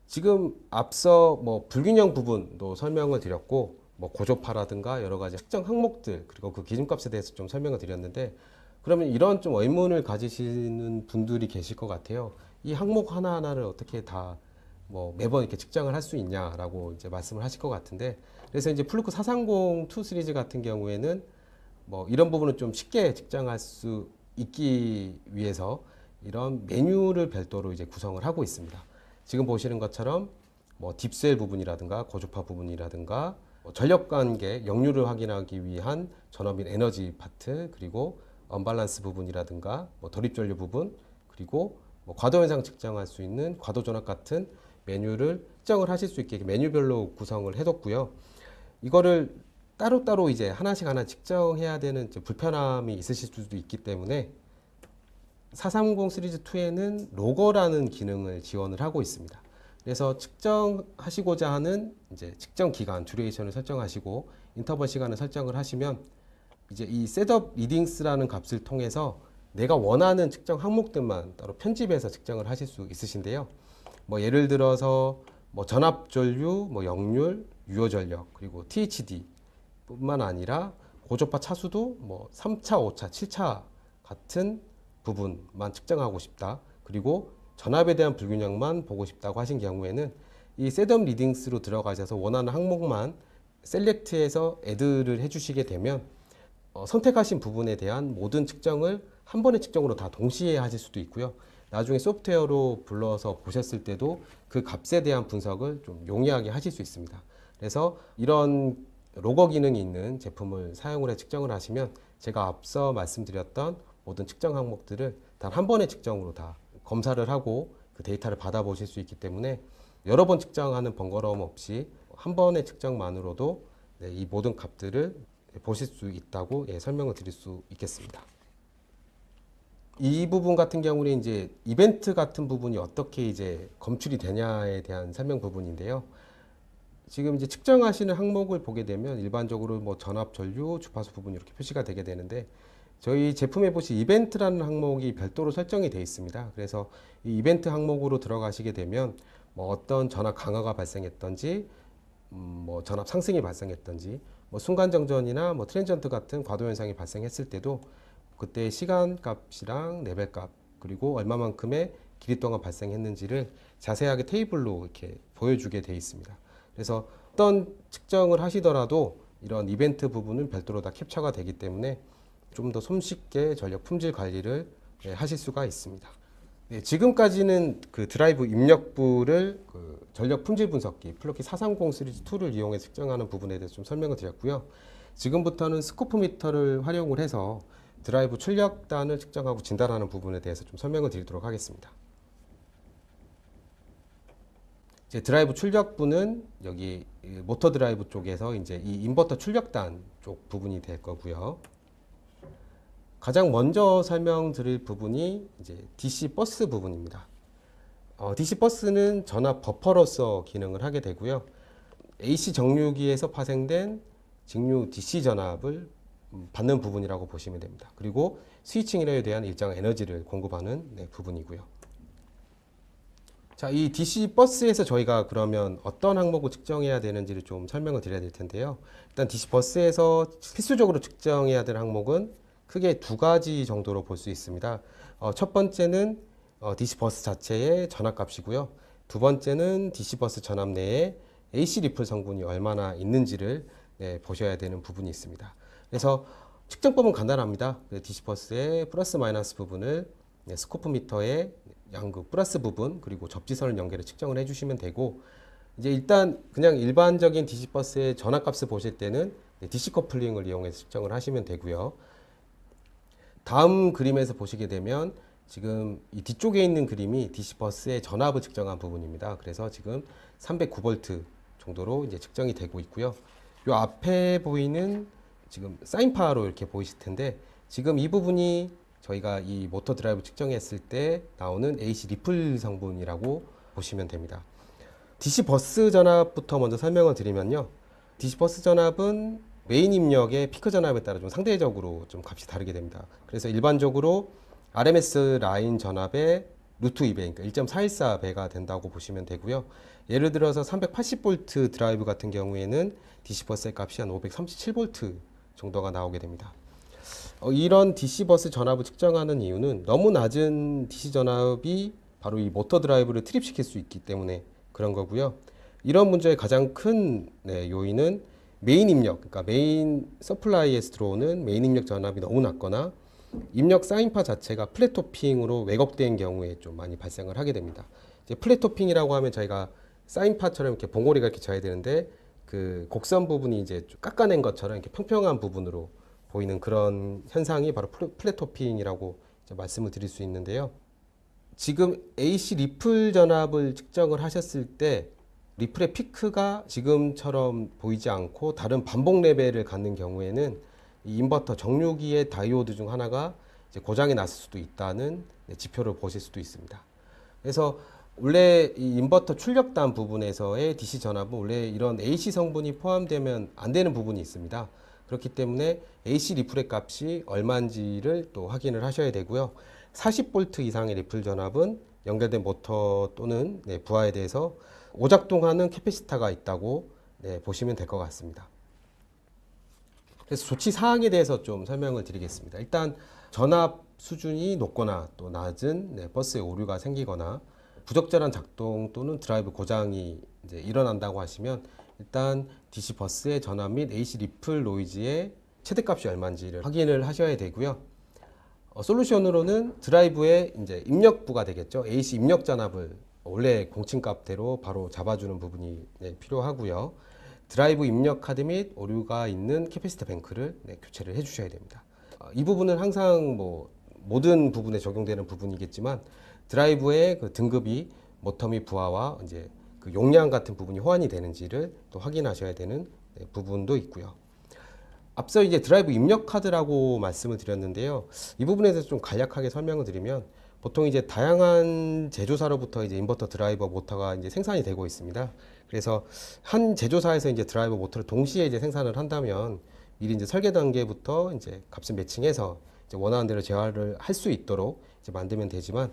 지금 앞서 뭐 불균형 부분도 설명을 드렸고, 뭐 고조파라든가 여러 가지 측정 항목들 그리고 그 기준값에 대해서 좀 설명을 드렸는데, 그러면 이런 좀 의문을 가지시는 분들이 계실 것 같아요. 이 항목 하나하나를 어떻게 다 뭐 매번 이렇게 측정을 할 수 있냐라고 이제 말씀을 하실 것 같은데, 그래서 이제 플루크 430 2 시리즈 같은 경우에는 뭐 이런 부분을 좀 쉽게 측정할 수 있기 위해서 이런 메뉴를 별도로 이제 구성을 하고 있습니다. 지금 보시는 것처럼 뭐 딥셀 부분이라든가 고주파 부분이라든가 뭐 전력 관계, 역류를 확인하기 위한 전원빈 에너지 파트, 그리고 언밸런스 부분이라든가 뭐 도립 전류 부분, 그리고 뭐 과도 현상 측정할 수 있는 과도 전압 같은 메뉴를 측정을 하실 수 있게 메뉴별로 구성을 해뒀고요. 이거를 따로따로 이제 하나씩 하나 측정해야 되는 불편함이 있으실 수도 있기 때문에 430 시리즈 2에는 로거라는 기능을 지원을 하고 있습니다. 그래서 측정하시고자 하는 이제 측정 기간, 듀레이션을 설정하시고 인터벌 시간을 설정을 하시면 이제 이 셋업 리딩스라는 값을 통해서 내가 원하는 측정 항목들만 따로 편집해서 측정을 하실 수 있으신데요. 뭐 예를 들어서 뭐 전압 전류, 뭐 역률, 유효 전력, 그리고 THD 뿐만 아니라 고조파 차수도 뭐 3차, 5차, 7차 같은 부분만 측정하고 싶다. 그리고 전압에 대한 불균형만 보고 싶다고 하신 경우에는 이 셋업 리딩스로 들어가셔서 원하는 항목만 셀렉트해서 애드를 해주시게 되면 선택하신 부분에 대한 모든 측정을 한 번의 측정으로 다 동시에 하실 수도 있고요. 나중에 소프트웨어로 불러서 보셨을 때도 그 값에 대한 분석을 좀 용이하게 하실 수 있습니다. 그래서 이런 로거 기능이 있는 제품을 사용을 해 측정을 하시면 제가 앞서 말씀드렸던 모든 측정 항목들을 단 한 번의 측정으로 다 검사를 하고 그 데이터를 받아보실 수 있기 때문에 여러 번 측정하는 번거로움 없이 한 번의 측정만으로도 이 모든 값들을 보실 수 있다고 설명을 드릴 수 있겠습니다. 이 부분 같은 경우는 이제 이벤트 같은 부분이 어떻게 이제 검출이 되냐에 대한 설명 부분인데요. 지금 이제 측정하시는 항목을 보게 되면 일반적으로 뭐 전압, 전류, 주파수 부분이 이렇게 표시가 되게 되는데, 저희 제품에 보시 이벤트라는 항목이 별도로 설정이 되어 있습니다. 그래서 이 이벤트 항목으로 들어가시게 되면 뭐 어떤 전압 강화가 발생했던지, 뭐 전압 상승이 발생했던지, 뭐 순간 정전이나 뭐 트랜지언트 같은 과도 현상이 발생했을 때도 그때 시간 값이랑 레벨 값, 그리고 얼마만큼의 길이 동안 발생했는지를 자세하게 테이블로 이렇게 보여주게 되어 있습니다. 그래서 어떤 측정을 하시더라도 이런 이벤트 부분은 별도로 다 캡처가 되기 때문에 좀 더 손쉽게 전력 품질 관리를 하실 수가 있습니다. 지금까지는 그 드라이브 입력부를 그 전력 품질 분석기 플러키 430 시리즈 2를 이용해 측정하는 부분에 대해서 좀 설명을 드렸고요. 지금부터는 스코프미터를 활용을 해서 드라이브 출력단을 측정하고 진단하는 부분에 대해서 좀 설명을 드리도록 하겠습니다. 이제 드라이브 출력부는 여기 모터 드라이브 쪽에서 이제 이 인버터 출력단 쪽 부분이 될 거고요. 가장 먼저 설명드릴 부분이 이제 DC 버스 부분입니다. DC 버스는 전압 버퍼로서 기능을 하게 되고요. AC 정류기에서 파생된 직류 DC 전압을 받는 부분이라고 보시면 됩니다. 그리고 스위칭에 대한 일정한 에너지를 공급하는 부분이고요. 자, 이 DC 버스에서 저희가 그러면 어떤 항목을 측정해야 되는지를 좀 설명을 드려야 될 텐데요. 일단 DC 버스에서 필수적으로 측정해야 될 항목은 크게 두 가지 정도로 볼 수 있습니다. 첫 번째는 DC 버스 자체의 전압값이고요. 두 번째는 DC 버스 전압 내에 AC 리플 성분이 얼마나 있는지를 보셔야 되는 부분이 있습니다. 그래서 측정법은 간단합니다. DC버스의 플러스 마이너스 부분을 스코프 미터의 양극 플러스 부분 그리고 접지선을 연결해 측정을 해주시면 되고, 이제 일단 그냥 일반적인 DC버스의 전압값을 보실 때는 DC 커플링을 이용해서 측정을 하시면 되고요. 다음 그림에서 보시게 되면 지금 이 뒤쪽에 있는 그림이 DC버스의 전압을 측정한 부분입니다. 그래서 지금 309V 정도로 이제 측정이 되고 있고요. 이 앞에 보이는 지금 사인파로 이렇게 보이실 텐데, 지금 이 부분이 저희가 이 모터 드라이브 측정했을 때 나오는 AC 리플 성분이라고 보시면 됩니다. DC 버스 전압부터 먼저 설명을 드리면요. DC 버스 전압은 메인 입력의 피크 전압에 따라 좀 상대적으로 좀 값이 다르게 됩니다. 그래서 일반적으로 RMS 라인 전압의 루트 2배, 그러니까 1.414배가 된다고 보시면 되고요. 예를 들어서 380V 드라이브 같은 경우에는 DC 버스의 값이 한 537V 정도가 나오게 됩니다. 이런 DC 버스 전압을 측정하는 이유는 너무 낮은 DC 전압이 바로 이 모터 드라이브를 트립시킬 수 있기 때문에 그런 거고요. 이런 문제의 가장 큰 요인은 메인 입력, 그러니까 메인 서플라이에서 들어오는 메인 입력 전압이 너무 낮거나 입력 사인파 자체가 플랫 토핑으로 왜곡된 경우에 좀 많이 발생을 하게 됩니다. 이제 플랫 토핑이라고 하면 저희가 사인파처럼 이렇게 봉오리가 이렇게 져야 되는데 그 곡선 부분이 이제 좀 깎아낸 것처럼 이렇게 평평한 부분으로 보이는 그런 현상이 바로 플랫 토핑이라고 말씀을 드릴 수 있는데요. 지금 AC 리플 전압을 측정을 하셨을 때 리플의 피크가 지금처럼 보이지 않고 다른 반복 레벨을 갖는 경우에는 이 인버터 정류기의 다이오드 중 하나가 이제 고장이 났을 수도 있다는 지표를 보실 수도 있습니다. 그래서 원래 이 인버터 출력단 부분에서의 DC 전압은 원래 이런 AC 성분이 포함되면 안 되는 부분이 있습니다. 그렇기 때문에 AC 리플의 값이 얼마인지를 또 확인을 하셔야 되고요. 40V 이상의 리플 전압은 연결된 모터 또는 부하에 대해서 오작동하는 캐패시터가 있다고 보시면 될 것 같습니다. 그래서 조치 사항에 대해서 좀 설명을 드리겠습니다. 일단 전압 수준이 높거나 또 낮은 버스에 오류가 생기거나 부적절한 작동 또는 드라이브 고장이 이제 일어난다고 하시면 일단 DC 버스의 전압 및 AC 리플 노이즈의 최대값이 얼마인지를 확인을 하셔야 되고요. 솔루션으로는 드라이브의 이제 입력부가 되겠죠. AC 입력 전압을 원래 공칭값대로 바로 잡아주는 부분이 필요하고요. 드라이브 입력 카드 및 오류가 있는 캐패시터 뱅크를 교체를 해주셔야 됩니다. 이 부분은 항상 뭐 모든 부분에 적용되는 부분이겠지만 드라이브의 그 등급이 모터 및 부하와 이제 그 용량 같은 부분이 호환이 되는지를 또 확인하셔야 되는 부분도 있고요. 앞서 이제 드라이브 입력 카드라고 말씀을 드렸는데요. 이 부분에 대해서 좀 간략하게 설명을 드리면 보통 이제 다양한 제조사로부터 이제 인버터 드라이버 모터가 이제 생산이 되고 있습니다. 그래서 한 제조사에서 이제 드라이버 모터를 동시에 이제 생산을 한다면 미리 이제 설계 단계부터 이제 값을 매칭해서 이제 원하는 대로 재활을 할 수 있도록 이제 만들면 되지만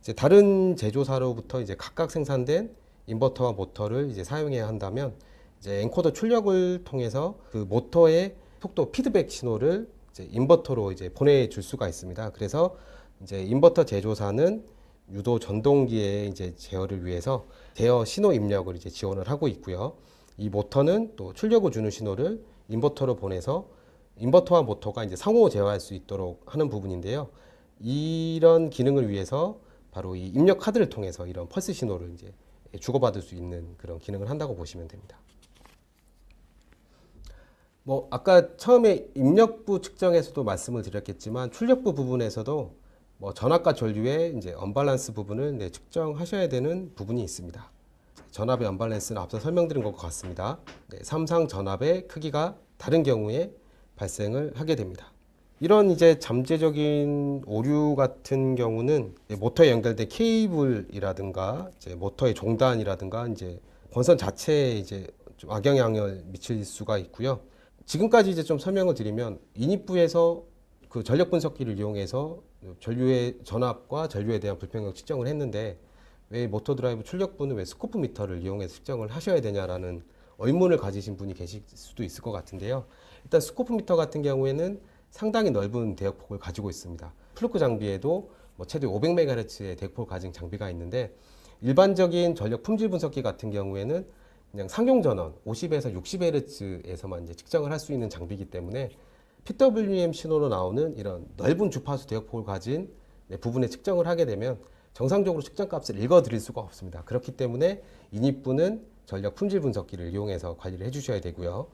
이제 다른 제조사로부터 이제 각각 생산된 인버터와 모터를 이제 사용해야 한다면 이제 엔코더 출력을 통해서 그 모터의 속도 피드백 신호를 이제 인버터로 이제 보내줄 수가 있습니다. 그래서 이제 인버터 제조사는 유도 전동기의 이제 제어를 위해서 제어 신호 입력을 이제 지원을 하고 있고요. 이 모터는 또 출력을 주는 신호를 인버터로 보내서 인버터와 모터가 이제 상호 제어할 수 있도록 하는 부분인데요. 이런 기능을 위해서 바로 이 입력 카드를 통해서 이런 펄스 신호를 이제 주고받을 수 있는 그런 기능을 한다고 보시면 됩니다. 뭐 아까 처음에 입력부 측정에서도 말씀을 드렸겠지만 출력부 부분에서도 뭐 전압과 전류의 이제 언밸런스 부분을 측정하셔야 되는 부분이 있습니다. 전압의 언밸런스는 앞서 설명드린 것과 같습니다. 삼상 전압의 크기가 다른 경우에 발생을 하게 됩니다. 이런 이제 잠재적인 오류 같은 경우는 모터에 연결된 케이블이라든가 이제 모터의 종단이라든가 이제 본선 자체에 이제 좀 악영향을 미칠 수가 있고요. 지금까지 이제 좀 설명을 드리면 인입부에서 그 전력 분석기를 이용해서 전류의 전압과 전류에 대한 불평형 측정을 했는데 왜 모터 드라이브 출력부는 왜 스코프 미터를 이용해서 측정을 하셔야 되냐라는 의문을 가지신 분이 계실 수도 있을 것 같은데요. 일단 스코프 미터 같은 경우에는 상당히 넓은 대역폭을 가지고 있습니다. 플루크 장비에도 뭐 최대 500MHz의 대역폭을 가진 장비가 있는데 일반적인 전력 품질 분석기 같은 경우에는 그냥 상용 전원 50에서 60Hz에서만 이제 측정을 할 수 있는 장비이기 때문에 PWM 신호로 나오는 이런 넓은 주파수 대역폭을 가진 부분에 측정을 하게 되면 정상적으로 측정값을 읽어드릴 수가 없습니다. 그렇기 때문에 인입부는 전력 품질 분석기를 이용해서 관리를 해주셔야 되고요.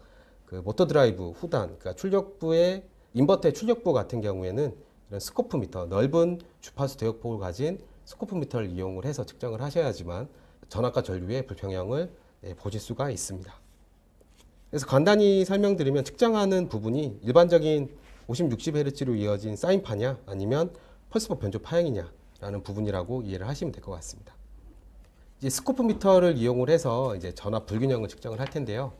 그 모터 드라이브 후단, 그러니까 출력부의 인버터의 출력부 같은 경우에는 이런 스코프미터, 넓은 주파수 대역폭을 가진 스코프미터를 이용을 해서 측정을 하셔야지만 전압과 전류의 불평형을 보실 수가 있습니다. 그래서 간단히 설명드리면 측정하는 부분이 일반적인 50, 60Hz로 이어진 사인파냐 아니면 펄스법 변조 파형이냐 라는 부분이라고 이해를 하시면 될 것 같습니다. 이제 스코프미터를 이용을 해서 이제 전압 불균형을 측정을 할 텐데요.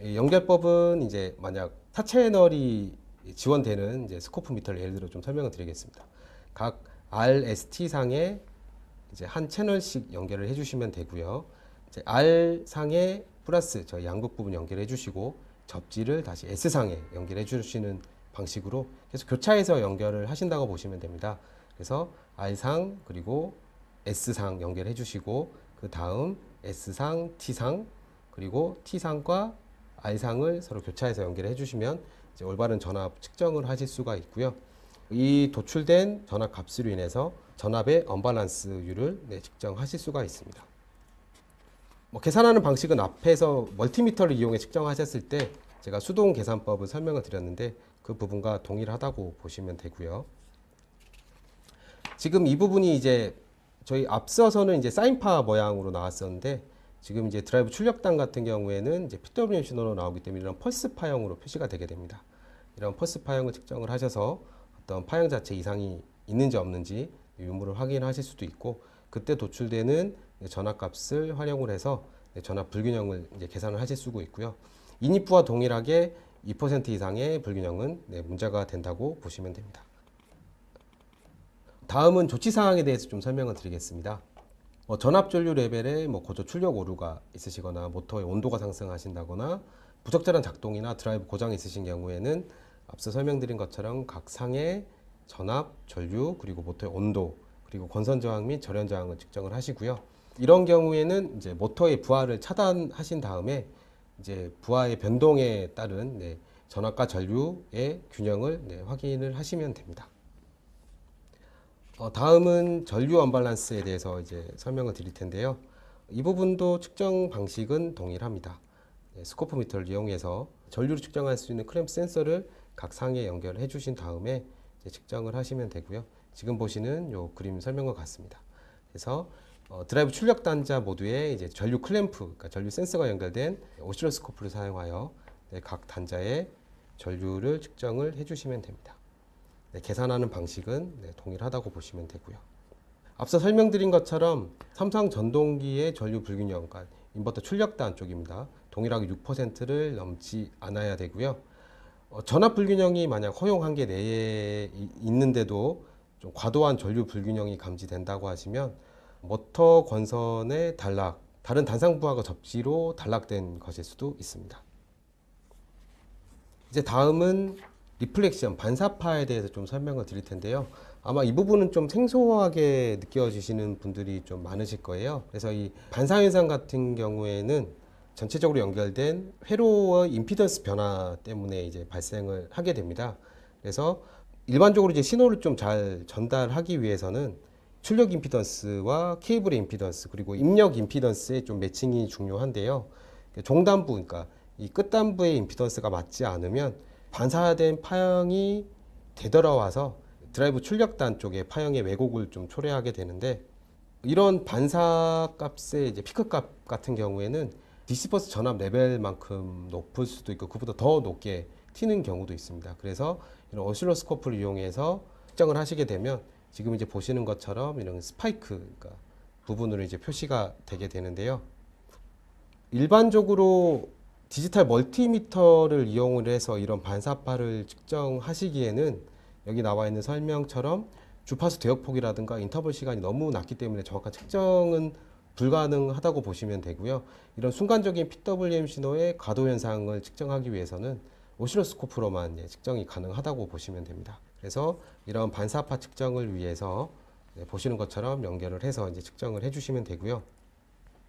연결법은 이제 만약 4채널이 지원되는 이제 스코프미터를 예를 들어 좀 설명을 드리겠습니다. 각 RST 상에 이제 한 채널씩 연결을 해주시면 되고요. 이제 R 상에 플러스 저희 양극 부분 연결해 주시고 접지를 다시 S 상에 연결해 주시는 방식으로 계속 교차해서 연결을 하신다고 보시면 됩니다. 그래서 R 상 그리고 S 상 연결해 주시고 그 다음 S 상, T 상 그리고 T 상과 R 상을 서로 교차해서 연결해 주시면 이제 올바른 전압 측정을 하실 수가 있고요. 이 도출된 전압 값으로 인해서 전압의 언밸런스율을 측정하실 수가 있습니다. 계산하는 방식은 앞에서 멀티미터를 이용해 측정하셨을 때 제가 수동 계산법을 설명을 드렸는데 그 부분과 동일하다고 보시면 되고요. 지금 이 부분이 이제 저희 앞서서는 이제 사인파 모양으로 나왔었는데 지금 이제 드라이브 출력단 같은 경우에는 이제 PWM 신호로 나오기 때문에 이런 펄스 파형으로 표시가 되게 됩니다. 이런 펄스 파형을 측정을 하셔서 어떤 파형 자체 이상이 있는지 없는지 유무를 확인하실 수도 있고 그때 도출되는 전압값을 활용을 해서 전압 불균형을 이제 계산을 하실 수가 있고요. 인입부와 동일하게 2% 이상의 불균형은 문제가 된다고 보시면 됩니다. 다음은 조치사항에 대해서 좀 설명을 드리겠습니다. 전압 전류 레벨에 고조 출력 오류가 있으시거나 모터의 온도가 상승하신다거나 부적절한 작동이나 드라이브 고장이 있으신 경우에는 앞서 설명드린 것처럼 각 상의 전압, 전류, 그리고 모터의 온도, 그리고 건선 저항 및 절연 저항을 측정을 하시고요. 이런 경우에는 이제 모터의 부하를 차단하신 다음에 이제 부하의 변동에 따른 전압과 전류의 균형을 확인을 하시면 됩니다. 다음은 전류 언밸런스에 대해서 이제 설명을 드릴 텐데요. 이 부분도 측정 방식은 동일합니다. 스코프미터를 이용해서 전류를 측정할 수 있는 클램프 센서를 각 상에 연결해 주신 다음에 이제 측정을 하시면 되고요. 지금 보시는 요 그림 설명과 같습니다. 그래서 드라이브 출력 단자 모두에 이제 전류 클램프, 그러니까 전류 센서가 연결된 오실로스코프를 사용하여 각 단자의 전류를 측정을 해주시면 됩니다. 계산하는 방식은 동일하다고 보시면 되고요. 앞서 설명드린 것처럼 삼성 전동기의 전류 불균형, 그러니까 인버터 출력단 쪽입니다. 동일하게 6%를 넘지 않아야 되고요. 전압 불균형이 만약 허용 한계 내에 있는데도 좀 과도한 전류 불균형이 감지된다고 하시면 모터 권선의 단락, 다른 단상부하가 접지로 단락된 것일 수도 있습니다. 이제 다음은 리플렉션, 반사파에 대해서 좀 설명을 드릴 텐데요. 아마 이 부분은 좀 생소하게 느껴지시는 분들이 좀 많으실 거예요. 그래서 이 반사현상 같은 경우에는 전체적으로 연결된 회로의 임피던스 변화 때문에 이제 발생을 하게 됩니다. 그래서 일반적으로 이제 신호를 좀 잘 전달하기 위해서는 출력 임피던스와 케이블의 임피던스 그리고 입력 임피던스의 좀 매칭이 중요한데요. 종단부, 그러니까 이 끝단부의 임피던스가 맞지 않으면 반사된 파형이 되돌아와서 드라이브 출력단 쪽에 파형의 왜곡을 좀 초래하게 되는데 이런 반사 값의 이제 피크 값 같은 경우에는 디시버스 전압 레벨만큼 높을 수도 있고 그보다 더 높게 튀는 경우도 있습니다. 그래서 이런 오실로스코프를 이용해서 측정을 하시게 되면 지금 이제 보시는 것처럼 이런 스파이크 그러니까 부분으로 이제 표시가 되게 되는데요. 일반적으로 디지털 멀티미터를 이용을 해서 이런 반사파를 측정하시기에는 여기 나와 있는 설명처럼 주파수 대역폭이라든가 인터벌 시간이 너무 낮기 때문에 정확한 측정은 불가능하다고 보시면 되고요. 이런 순간적인 PWM 신호의 과도 현상을 측정하기 위해서는 오실로스코프로만 측정이 가능하다고 보시면 됩니다. 그래서 이런 반사파 측정을 위해서 보시는 것처럼 연결을 해서 이제 측정을 해주시면 되고요.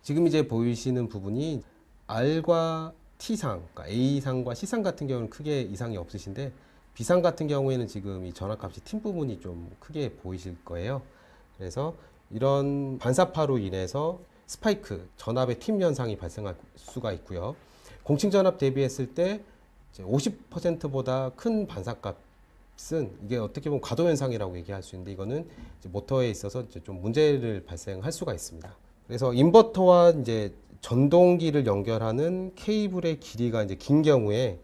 지금 이제 보이시는 부분이 R과 T상, 그러니까 A상과 C상 같은 경우는 크게 이상이 없으신데 비상 같은 경우에는 지금 이 전압값이 튄 부분이 좀 크게 보이실 거예요. 그래서 이런 반사파로 인해서 스파이크, 전압의 튑 현상이 발생할 수가 있고요. 공칭 전압 대비했을 때 50%보다 큰 반사값은 이게 어떻게 보면 과도 현상이라고 얘기할 수 있는데, 이거는 이제 모터에 있어서 이제 좀 문제를 발생할 수가 있습니다. 그래서 인버터와 이제 전동기를 연결하는 케이블의 길이가 이제 긴 경우에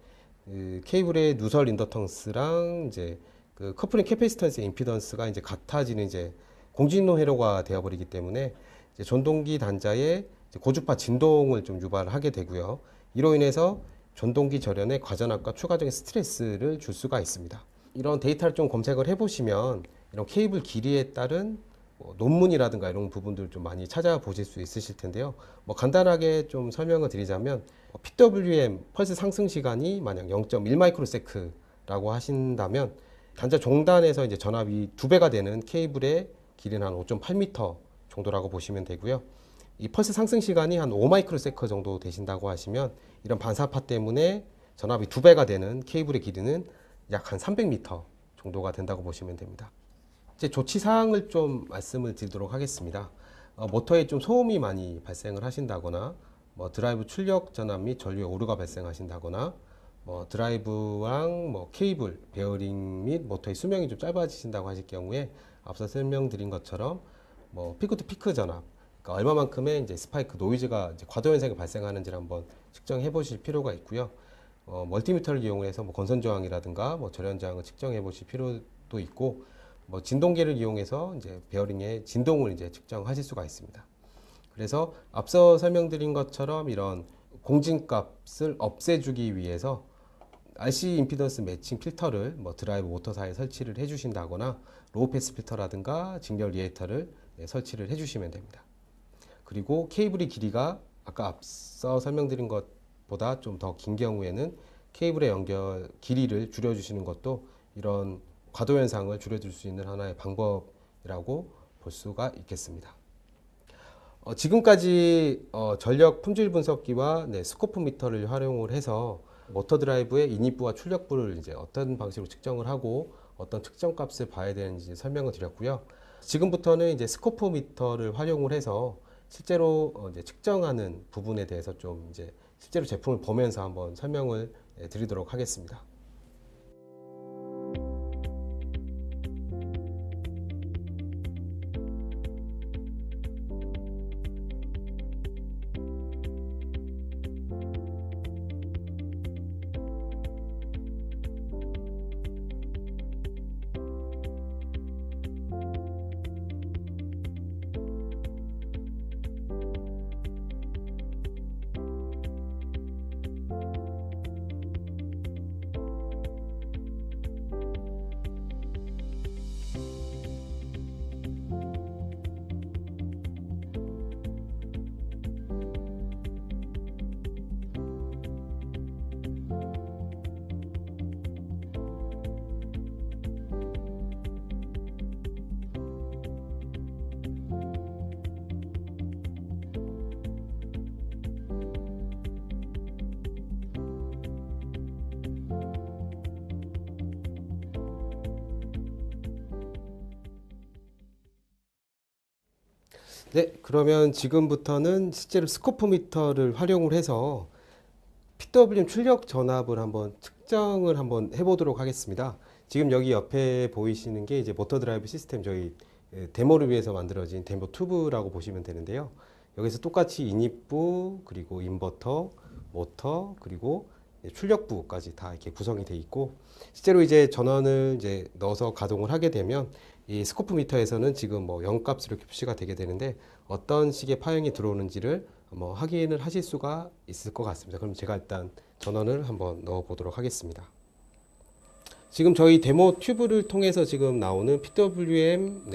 그 케이블의 누설 인더턴스랑 이제 그 커플링 캐패시턴스의 임피던스가 이제 같아지는 이제 공진로 회로가 되어버리기 때문에 이제 전동기 단자에 이제 고주파 진동을 좀 유발을 하게 되고요. 이로 인해서 전동기 절연에 과전압과 추가적인 스트레스를 줄 수가 있습니다. 이런 데이터를 좀 검색을 해보시면 이런 케이블 길이에 따른 뭐 논문이라든가 이런 부분들 좀 많이 찾아보실 수 있으실 텐데요. 뭐 간단하게 좀 설명을 드리자면 PWM 펄스 상승 시간이 만약 0.1 마이크로세크라고 하신다면 단자 종단에서 이제 전압이 2배가 되는 케이블의 길이는 한 5.8m 정도라고 보시면 되고요. 이 펄스 상승 시간이 한 5 마이크로세크 정도 되신다고 하시면 이런 반사파 때문에 전압이 2배가 되는 케이블의 길이는 약 한 300m 정도가 된다고 보시면 됩니다. 이제 조치 사항을 좀 말씀을 드리도록 하겠습니다. 모터에 좀 소음이 많이 발생을 하신다거나, 뭐 드라이브 출력 전압 및 전류의 오류가 발생하신다거나, 뭐 드라이브랑 뭐 케이블, 베어링 및 모터의 수명이 좀 짧아지신다고 하실 경우에 앞서 설명드린 것처럼 뭐 피크 투 피크 전압, 그러니까 얼마만큼의 이제 스파이크 노이즈가 이제 과도 현상이 발생하는지를 한번 측정해 보실 필요가 있고요. 멀티미터를 이용해서 뭐 건선 저항이라든가 뭐 절연 저항을 측정해 보실 필요도 있고, 뭐 진동계를 이용해서 이제 베어링의 진동을 이제 측정하실 수가 있습니다. 그래서 앞서 설명드린 것처럼 이런 공진값을 없애주기 위해서 RC 임피던스 매칭 필터를 뭐 드라이브 모터사에 설치를 해주신다거나 로우 패스 필터라든가 직렬 리에이터를 설치를 해주시면 됩니다. 그리고 케이블의 길이가 아까 앞서 설명드린 것보다 좀 더 긴 경우에는 케이블의 연결 길이를 줄여주시는 것도 이런 과도 현상을 줄여줄 수 있는 하나의 방법이라고 볼 수가 있겠습니다. 지금까지 전력 품질 분석기와 스코프 미터를 활용을 해서 모터 드라이브의 인입부와 출력부를 이제 어떤 방식으로 측정을 하고 어떤 측정 값을 봐야 되는지 설명을 드렸고요. 지금부터는 이제 스코프 미터를 활용을 해서 실제로 이제 측정하는 부분에 대해서 좀 이제 실제로 제품을 보면서 한번 설명을 드리도록 하겠습니다. 네, 그러면 지금부터는 실제로 스코프미터를 활용을 해서 PWM 출력 전압을 한번 측정을 한번 해보도록 하겠습니다. 지금 여기 옆에 보이시는 게 이제 모터 드라이브 시스템 저희 데모를 위해서 만들어진 데모 튜브라고 보시면 되는데요. 여기서 똑같이 인입부, 그리고 인버터, 모터, 그리고 출력부까지 다 이렇게 구성이 되어 있고, 실제로 이제 전원을 이제 넣어서 가동을 하게 되면 이 스코프 미터에서는 지금 뭐 0값으로 이렇게 표시가 되게 되는데 어떤 식의 파형이 들어오는지를 뭐 확인을 하실 수가 있을 것 같습니다. 그럼 제가 일단 전원을 한번 넣어 보도록 하겠습니다. 지금 저희 데모 튜브를 통해서 지금 나오는 PWM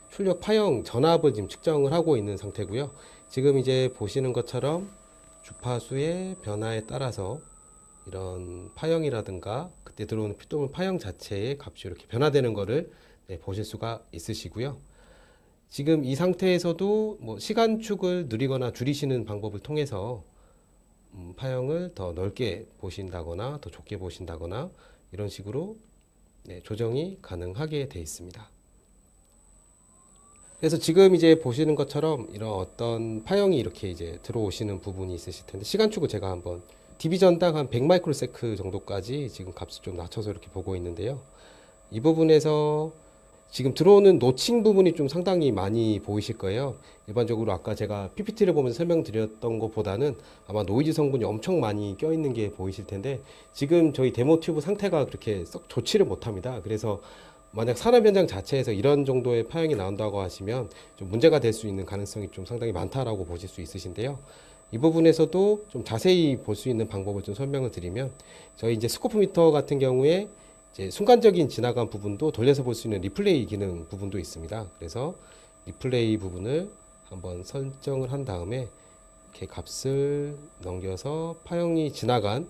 출력 파형 전압을 지금 측정을 하고 있는 상태고요. 지금 이제 보시는 것처럼 주파수의 변화에 따라서 이런 파형이라든가 그때 들어오는 PWM 파형 자체의 값이 이렇게 변화되는 것을 보실 수가 있으시고요. 지금 이 상태에서도 뭐 시간축을 늘리거나 줄이시는 방법을 통해서 파형을 더 넓게 보신다거나 더 좁게 보신다거나 이런 식으로 조정이 가능하게 되어 있습니다. 그래서 지금 이제 보시는 것처럼 이런 어떤 파형이 이렇게 이제 들어오시는 부분이 있으실 텐데, 시간축을 제가 한번 디비전당 한 100 마이크로세크 정도까지 지금 값을 좀 낮춰서 이렇게 보고 있는데요. 이 부분에서 지금 들어오는 노칭 부분이 좀 상당히 많이 보이실 거예요. 일반적으로 아까 제가 PPT를 보면서 설명드렸던 것보다는 아마 노이즈 성분이 엄청 많이 껴있는 게 보이실 텐데, 지금 저희 데모 튜브 상태가 그렇게 썩 좋지를 못합니다. 그래서 만약 산업 현장 자체에서 이런 정도의 파형이 나온다고 하시면 좀 문제가 될 수 있는 가능성이 좀 상당히 많다라고 보실 수 있으신데요. 이 부분에서도 좀 자세히 볼 수 있는 방법을 좀 설명을 드리면, 저희 이제 스코프미터 같은 경우에 이제 순간적인 지나간 부분도 돌려서 볼 수 있는 리플레이 기능 부분도 있습니다. 그래서 리플레이 부분을 한번 설정을 한 다음에 이렇게 값을 넘겨서 파형이 지나간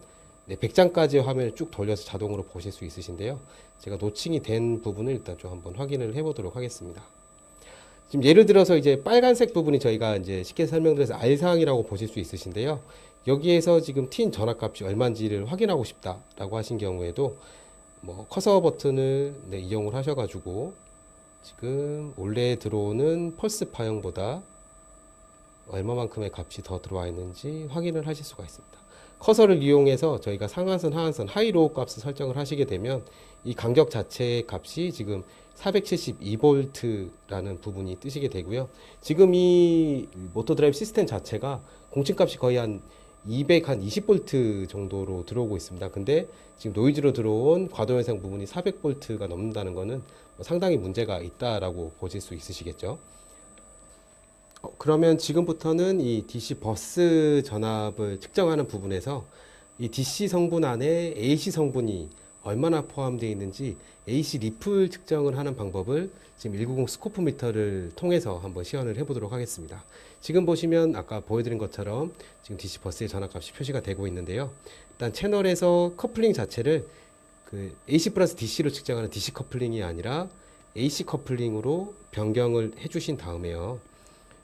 100장까지 화면을 쭉 돌려서 자동으로 보실 수 있으신데요. 제가 노칭이 된 부분을 일단 좀 한번 확인을 해 보도록 하겠습니다. 지금 예를 들어서 이제 빨간색 부분이 저희가 이제 쉽게 설명드려서 R사항이라고 보실 수 있으신데요. 여기에서 지금 틴 전압값이 얼마인지를 확인하고 싶다라고 하신 경우에도 뭐 커서 버튼을 이용을 하셔가지고 지금 원래 들어오는 펄스 파형보다 얼마만큼의 값이 더 들어와 있는지 확인을 하실 수가 있습니다. 커서를 이용해서 저희가 상한선, 하한선, 하이로우 값을 설정을 하시게 되면 이 간격 자체의 값이 지금 472V라는 부분이 뜨시게 되고요. 지금 이 모터 드라이브 시스템 자체가 공층값이 거의 한 220V 정도로 들어오고 있습니다. 근데 지금 노이즈로 들어온 과도 현상 부분이 400V가 넘는다는 것은 상당히 문제가 있다라고 보실 수 있으시겠죠. 그러면 지금부터는 이 DC 버스 전압을 측정하는 부분에서 이 DC 성분 안에 AC 성분이 얼마나 포함되어 있는지 AC 리플 측정을 하는 방법을 지금 190 스코프미터를 통해서 한번 시연을 해보도록 하겠습니다. 지금 보시면 아까 보여드린 것처럼 지금 DC 버스의 전압값이 표시가 되고 있는데요. 일단 채널에서 커플링 자체를 그 AC 플러스 DC로 측정하는 DC 커플링이 아니라 AC 커플링으로 변경을 해주신 다음에요.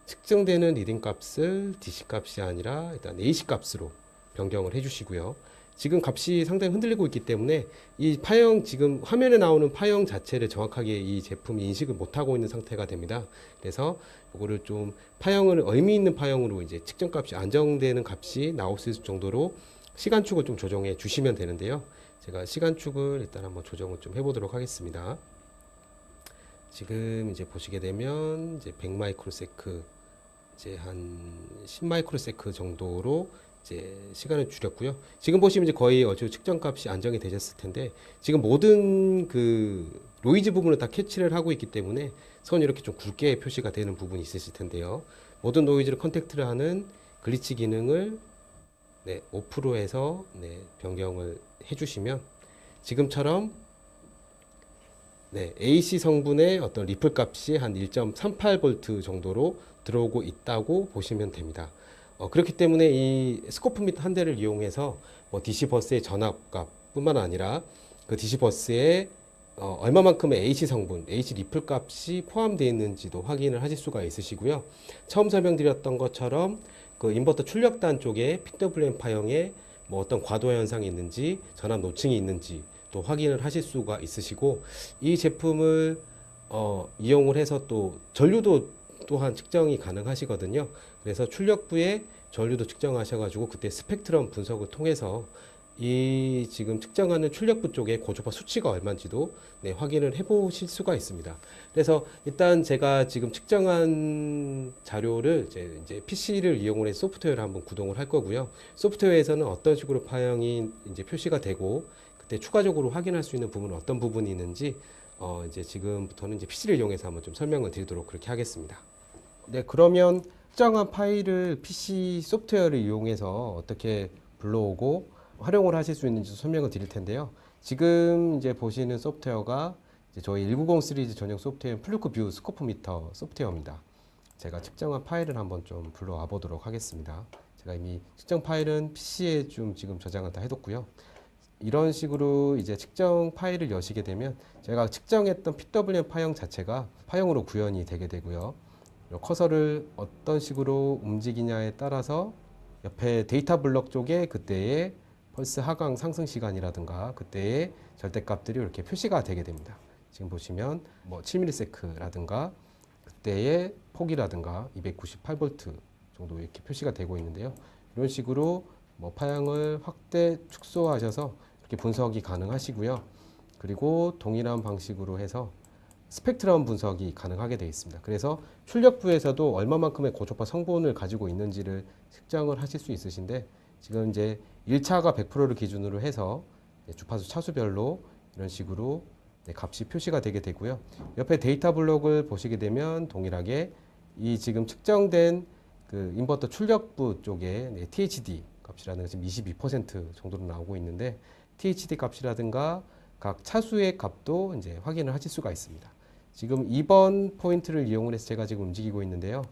측정되는 리딩 값을 DC 값이 아니라 일단 AC 값으로 변경을 해주시고요. 지금 값이 상당히 흔들리고 있기 때문에 이 파형, 지금 화면에 나오는 파형 자체를 정확하게 이 제품이 인식을 못하고 있는 상태가 됩니다. 그래서 이거를 좀 파형을 의미 있는 파형으로 이제 측정 값이 안정되는 값이 나올 수 있을 정도로 시간축을 좀 조정해 주시면 되는데요. 제가 시간축을 일단 한번 조정을 좀 해보도록 하겠습니다. 지금 이제 보시게 되면 이제 100 마이크로세크 이제 한 10 마이크로세크 정도로 이제 시간을 줄였고요. 지금 보시면 이제 거의 어제 측정 값이 안정이 되셨을 텐데, 지금 모든 그 노이즈 부분을 다 캐치를 하고 있기 때문에 선이 이렇게 좀 굵게 표시가 되는 부분이 있으실 텐데요. 모든 노이즈를 컨택트를 하는 글리치 기능을 5% 해서 변경을 해주시면 지금처럼 AC 성분의 어떤 리플 값이 한 1.38V 정도로 들어오고 있다고 보시면 됩니다. 그렇기 때문에 이 스코프미터 한 대를 이용해서 DC 버스의 전압값 뿐만 아니라 그 DC 버스에 얼마만큼의 AC 성분, AC 리플 값이 포함되어 있는지도 확인을 하실 수가 있으시고요. 처음 설명드렸던 것처럼 그 인버터 출력단 쪽에 PWM 파형에 뭐 어떤 과도 현상이 있는지, 전압 노층이 있는지 또 확인을 하실 수가 있으시고, 이 제품을 이용을 해서 또 전류도 또한 측정이 가능하시거든요. 그래서 출력부에 전류도 측정하셔가지고 그때 스펙트럼 분석을 통해서 이 지금 측정하는 출력부 쪽에 고주파 수치가 얼마인지도 확인을 해보실 수가 있습니다. 그래서 일단 제가 지금 측정한 자료를 이제 PC를 이용을 해서 소프트웨어를 한번 구동을 할 거고요. 소프트웨어에서는 어떤 식으로 파형이 이제 표시가 되고 그때 추가적으로 확인할 수 있는 부분은 어떤 부분이 있는지 이제 지금부터는 이제 PC를 이용해서 한번 좀 설명을 드리도록 그렇게 하겠습니다. 그러면 특정한 파일을 PC 소프트웨어를 이용해서 어떻게 불러오고 활용을 하실 수 있는지 설명을 드릴 텐데요. 지금 이제 보시는 소프트웨어가 이제 저희 190 시리즈 전용 소프트웨어 플루크 뷰 스코프미터 소프트웨어입니다. 제가 측정한 파일을 한번 좀 불러와 보도록 하겠습니다. 제가 이미 측정 파일은 PC에 좀 지금 저장을 다 해뒀고요. 이런 식으로 이제 측정 파일을 여시게 되면 제가 측정했던 PWM 파형 자체가 파형으로 구현이 되게 되고요. 커서를 어떤 식으로 움직이냐에 따라서 옆에 데이터 블럭 쪽에 그때의 펄스 하강 상승 시간이라든가 그때의 절대값들이 이렇게 표시가 되게 됩니다. 지금 보시면 뭐 7ms라든가 그때의 폭이라든가 298V 정도 이렇게 표시가 되고 있는데요. 이런 식으로 뭐 파형을 확대 축소하셔서 이렇게 분석이 가능하시고요. 그리고 동일한 방식으로 해서 스펙트럼 분석이 가능하게 되어 있습니다. 그래서 출력부에서도 얼마만큼의 고초파 성분을 가지고 있는지를 측정을 하실 수 있으신데, 지금 이제 1차가 100%를 기준으로 해서 주파수 차수별로 이런 식으로 값이 표시가 되게 되고요. 옆에 데이터 블록을 보시게 되면 동일하게 이 지금 측정된 그 인버터 출력부 쪽에 THD 값이라는 지금 22% 정도로 나오고 있는데, THD 값이라든가 각 차수의 값도 이제 확인을 하실 수가 있습니다. 지금 2번 포인트를 이용을 해서 제가 지금 움직이고 있는데요.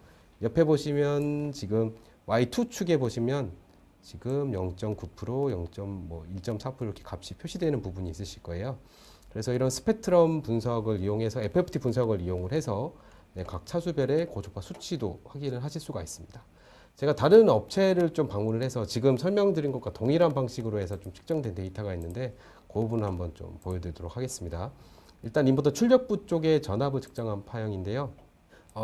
옆에 보시면 지금 Y2 축에 보시면 지금 0.9%, 1.4% 이렇게 값이 표시되는 부분이 있으실 거예요. 그래서 이런 스펙트럼 분석을 이용해서 FFT 분석을 이용을 해서 각 차수별의 고초파 수치도 확인을 하실 수가 있습니다. 제가 다른 업체를 좀 방문을 해서 지금 설명드린 것과 동일한 방식으로 해서 좀 측정된 데이터가 있는데 그 부분을 한번 좀 보여드리도록 하겠습니다. 일단 인버터 출력부 쪽에 전압을 측정한 파형인데요.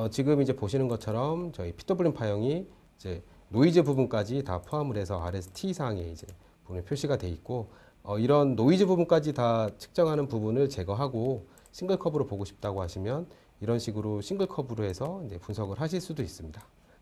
지금 이제 보시는 것처럼 저희 PWM 파형이 이제 노이즈 부분까지 다 포함을 해서 RST 이상의 이제 부분에 표시가 돼 있고, 이런 노이즈 부분까지 다 측정하는 부분을 제거하고 싱글 커브로 보고 싶다고 하시면 이런 식으로 싱글 커브로 해서 이제 분석을 하실 수도 있습니다.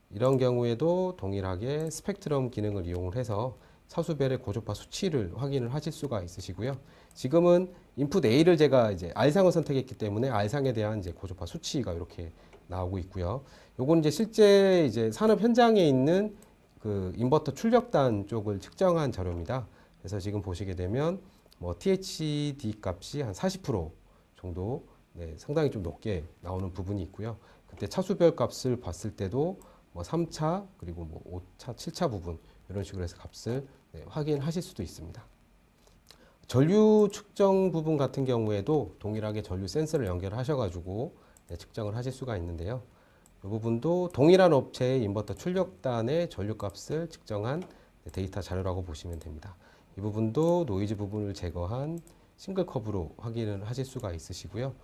이런 경우에도 동일하게 스펙트럼 기능을 이용을 해서 차수별의 고초파 수치를 확인을 하실 수가 있으시고요. 지금은 인풋 A를 제가 이제 R상을 선택했기 때문에 R상에 대한 이제 고초파 수치가 이렇게 나오고 있고요. 요건 이제 실제 이제 산업 현장에 있는 그 인버터 출력단 쪽을 측정한 자료입니다. 그래서 지금 보시게 되면 뭐 THD 값이 한 40% 정도 상당히 좀 높게 나오는 부분이 있고요. 그때 차수별 값을 봤을 때도 뭐 3차 그리고 뭐 5차, 7차 부분 이런 식으로 해서 값을 확인하실 수도 있습니다. 전류 측정 부분 같은 경우에도 동일하게 전류 센서를 연결하셔가지고 측정을 하실 수가 있는데요. 이 부분도 동일한 업체의 인버터 출력단의 전류값을 측정한 데이터 자료라고 보시면 됩니다. 이 부분도 노이즈 부분을 제거한 싱글 커브로 확인을 하실 수가 있으시고요.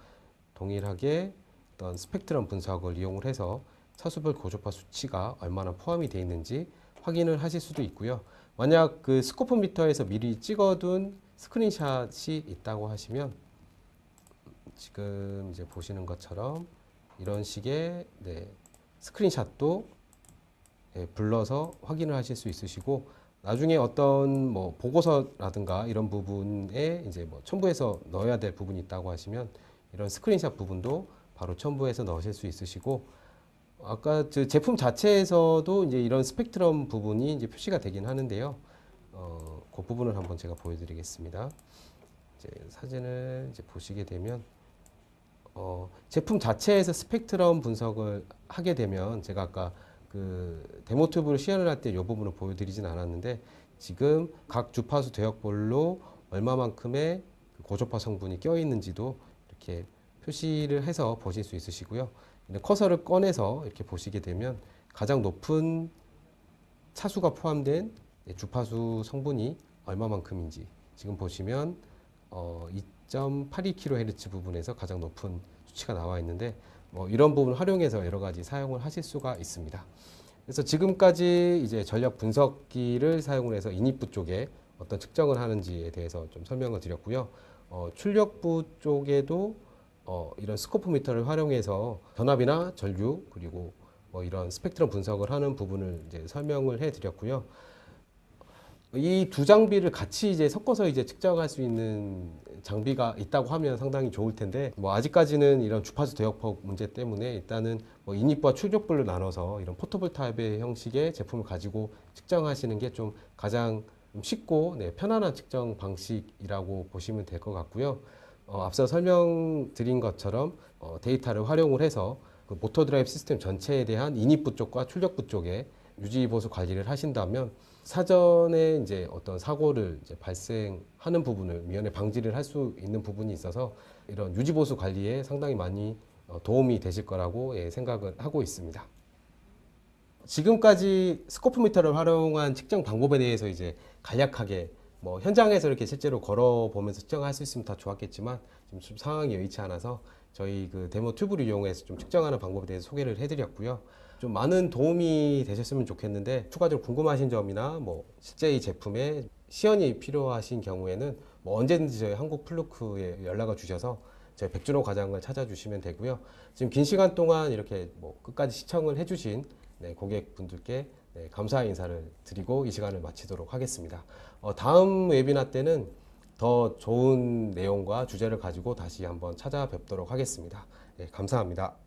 동일하게 어떤 스펙트럼 분석을 이용을 해서 차수별 고초파 수치가 얼마나 포함이 되어 있는지 확인을 하실 수도 있고요. 만약 그 스코프미터에서 미리 찍어둔 스크린샷이 있다고 하시면 지금 이제 보시는 것처럼 이런 식의 스크린샷도 불러서 확인을 하실 수 있으시고, 나중에 어떤 뭐 보고서라든가 이런 부분에 이제 뭐 첨부해서 넣어야 될 부분이 있다고 하시면 이런 스크린샷 부분도 바로 첨부해서 넣으실 수 있으시고, 아까 그 제품 자체에서도 이제 이런 스펙트럼 부분이 이제 표시가 되긴 하는데요. 그 부분을 한번 제가 보여드리겠습니다. 이제 사진을 이제 보시게 되면 제품 자체에서 스펙트럼 분석을 하게 되면 제가 아까 그 데모 튜브를 시연을 할 때 이 부분을 보여드리진 않았는데, 지금 각 주파수 대역별로 얼마만큼의 고초파 성분이 껴 있는지도 이렇게 표시를 해서 보실 수 있으시고요. 커서를 꺼내서 이렇게 보시게 되면 가장 높은 차수가 포함된 주파수 성분이 얼마만큼인지 지금 보시면 2.82kHz 부분에서 가장 높은 수치가 나와 있는데, 이런 부분을 활용해서 여러 가지 사용을 하실 수가 있습니다. 그래서 지금까지 이제 전력 분석기를 사용을 해서 인입부 쪽에 어떤 측정을 하는지에 대해서 좀 설명을 드렸고요. 출력부 쪽에도 이런 스코프미터를 활용해서 전압이나 전류 그리고 뭐 이런 스펙트럼 분석을 하는 부분을 이제 설명을 해 드렸고요. 이 두 장비를 같이 이제 섞어서 이제 측정할 수 있는 장비가 있다고 하면 상당히 좋을 텐데, 뭐 아직까지는 이런 주파수 대역폭 문제 때문에 일단은 뭐 인입부와 출력부를 나눠서 이런 포터블 타입의 형식의 제품을 가지고 측정하시는 게 좀 가장 쉽고 편안한 측정 방식이라고 보시면 될 것 같고요. 앞서 설명드린 것처럼 데이터를 활용을 해서 그 모터 드라이브 시스템 전체에 대한 인입부 쪽과 출력부 쪽에 유지 보수 관리를 하신다면 사전에 이제 어떤 사고를 이제 발생하는 부분을 미연에 방지를 할 수 있는 부분이 있어서 이런 유지 보수 관리에 상당히 많이 도움이 되실 거라고 생각을 하고 있습니다. 지금까지 스코프미터를 활용한 측정 방법에 대해서 이제 간략하게 뭐 현장에서 이렇게 실제로 걸어보면서 측정할 수 있으면 더 좋았겠지만 지금 좀 상황이 여의치 않아서 저희 그 데모 튜브를 이용해서 좀 측정하는 방법에 대해서 소개를 해드렸고요. 좀 많은 도움이 되셨으면 좋겠는데 추가적으로 궁금하신 점이나 뭐 실제 이 제품에 시연이 필요하신 경우에는 뭐 언제든지 저희 한국플루크에 연락을 주셔서 저희 백준호 과장을 찾아주시면 되고요. 지금 긴 시간 동안 이렇게 뭐 끝까지 시청을 해주신 네, 고객분들께 네, 감사 인사를 드리고 이 시간을 마치도록 하겠습니다. 다음 웨비나 때는 더 좋은 내용과 주제를 가지고 다시 한번 찾아뵙도록 하겠습니다. 네, 감사합니다.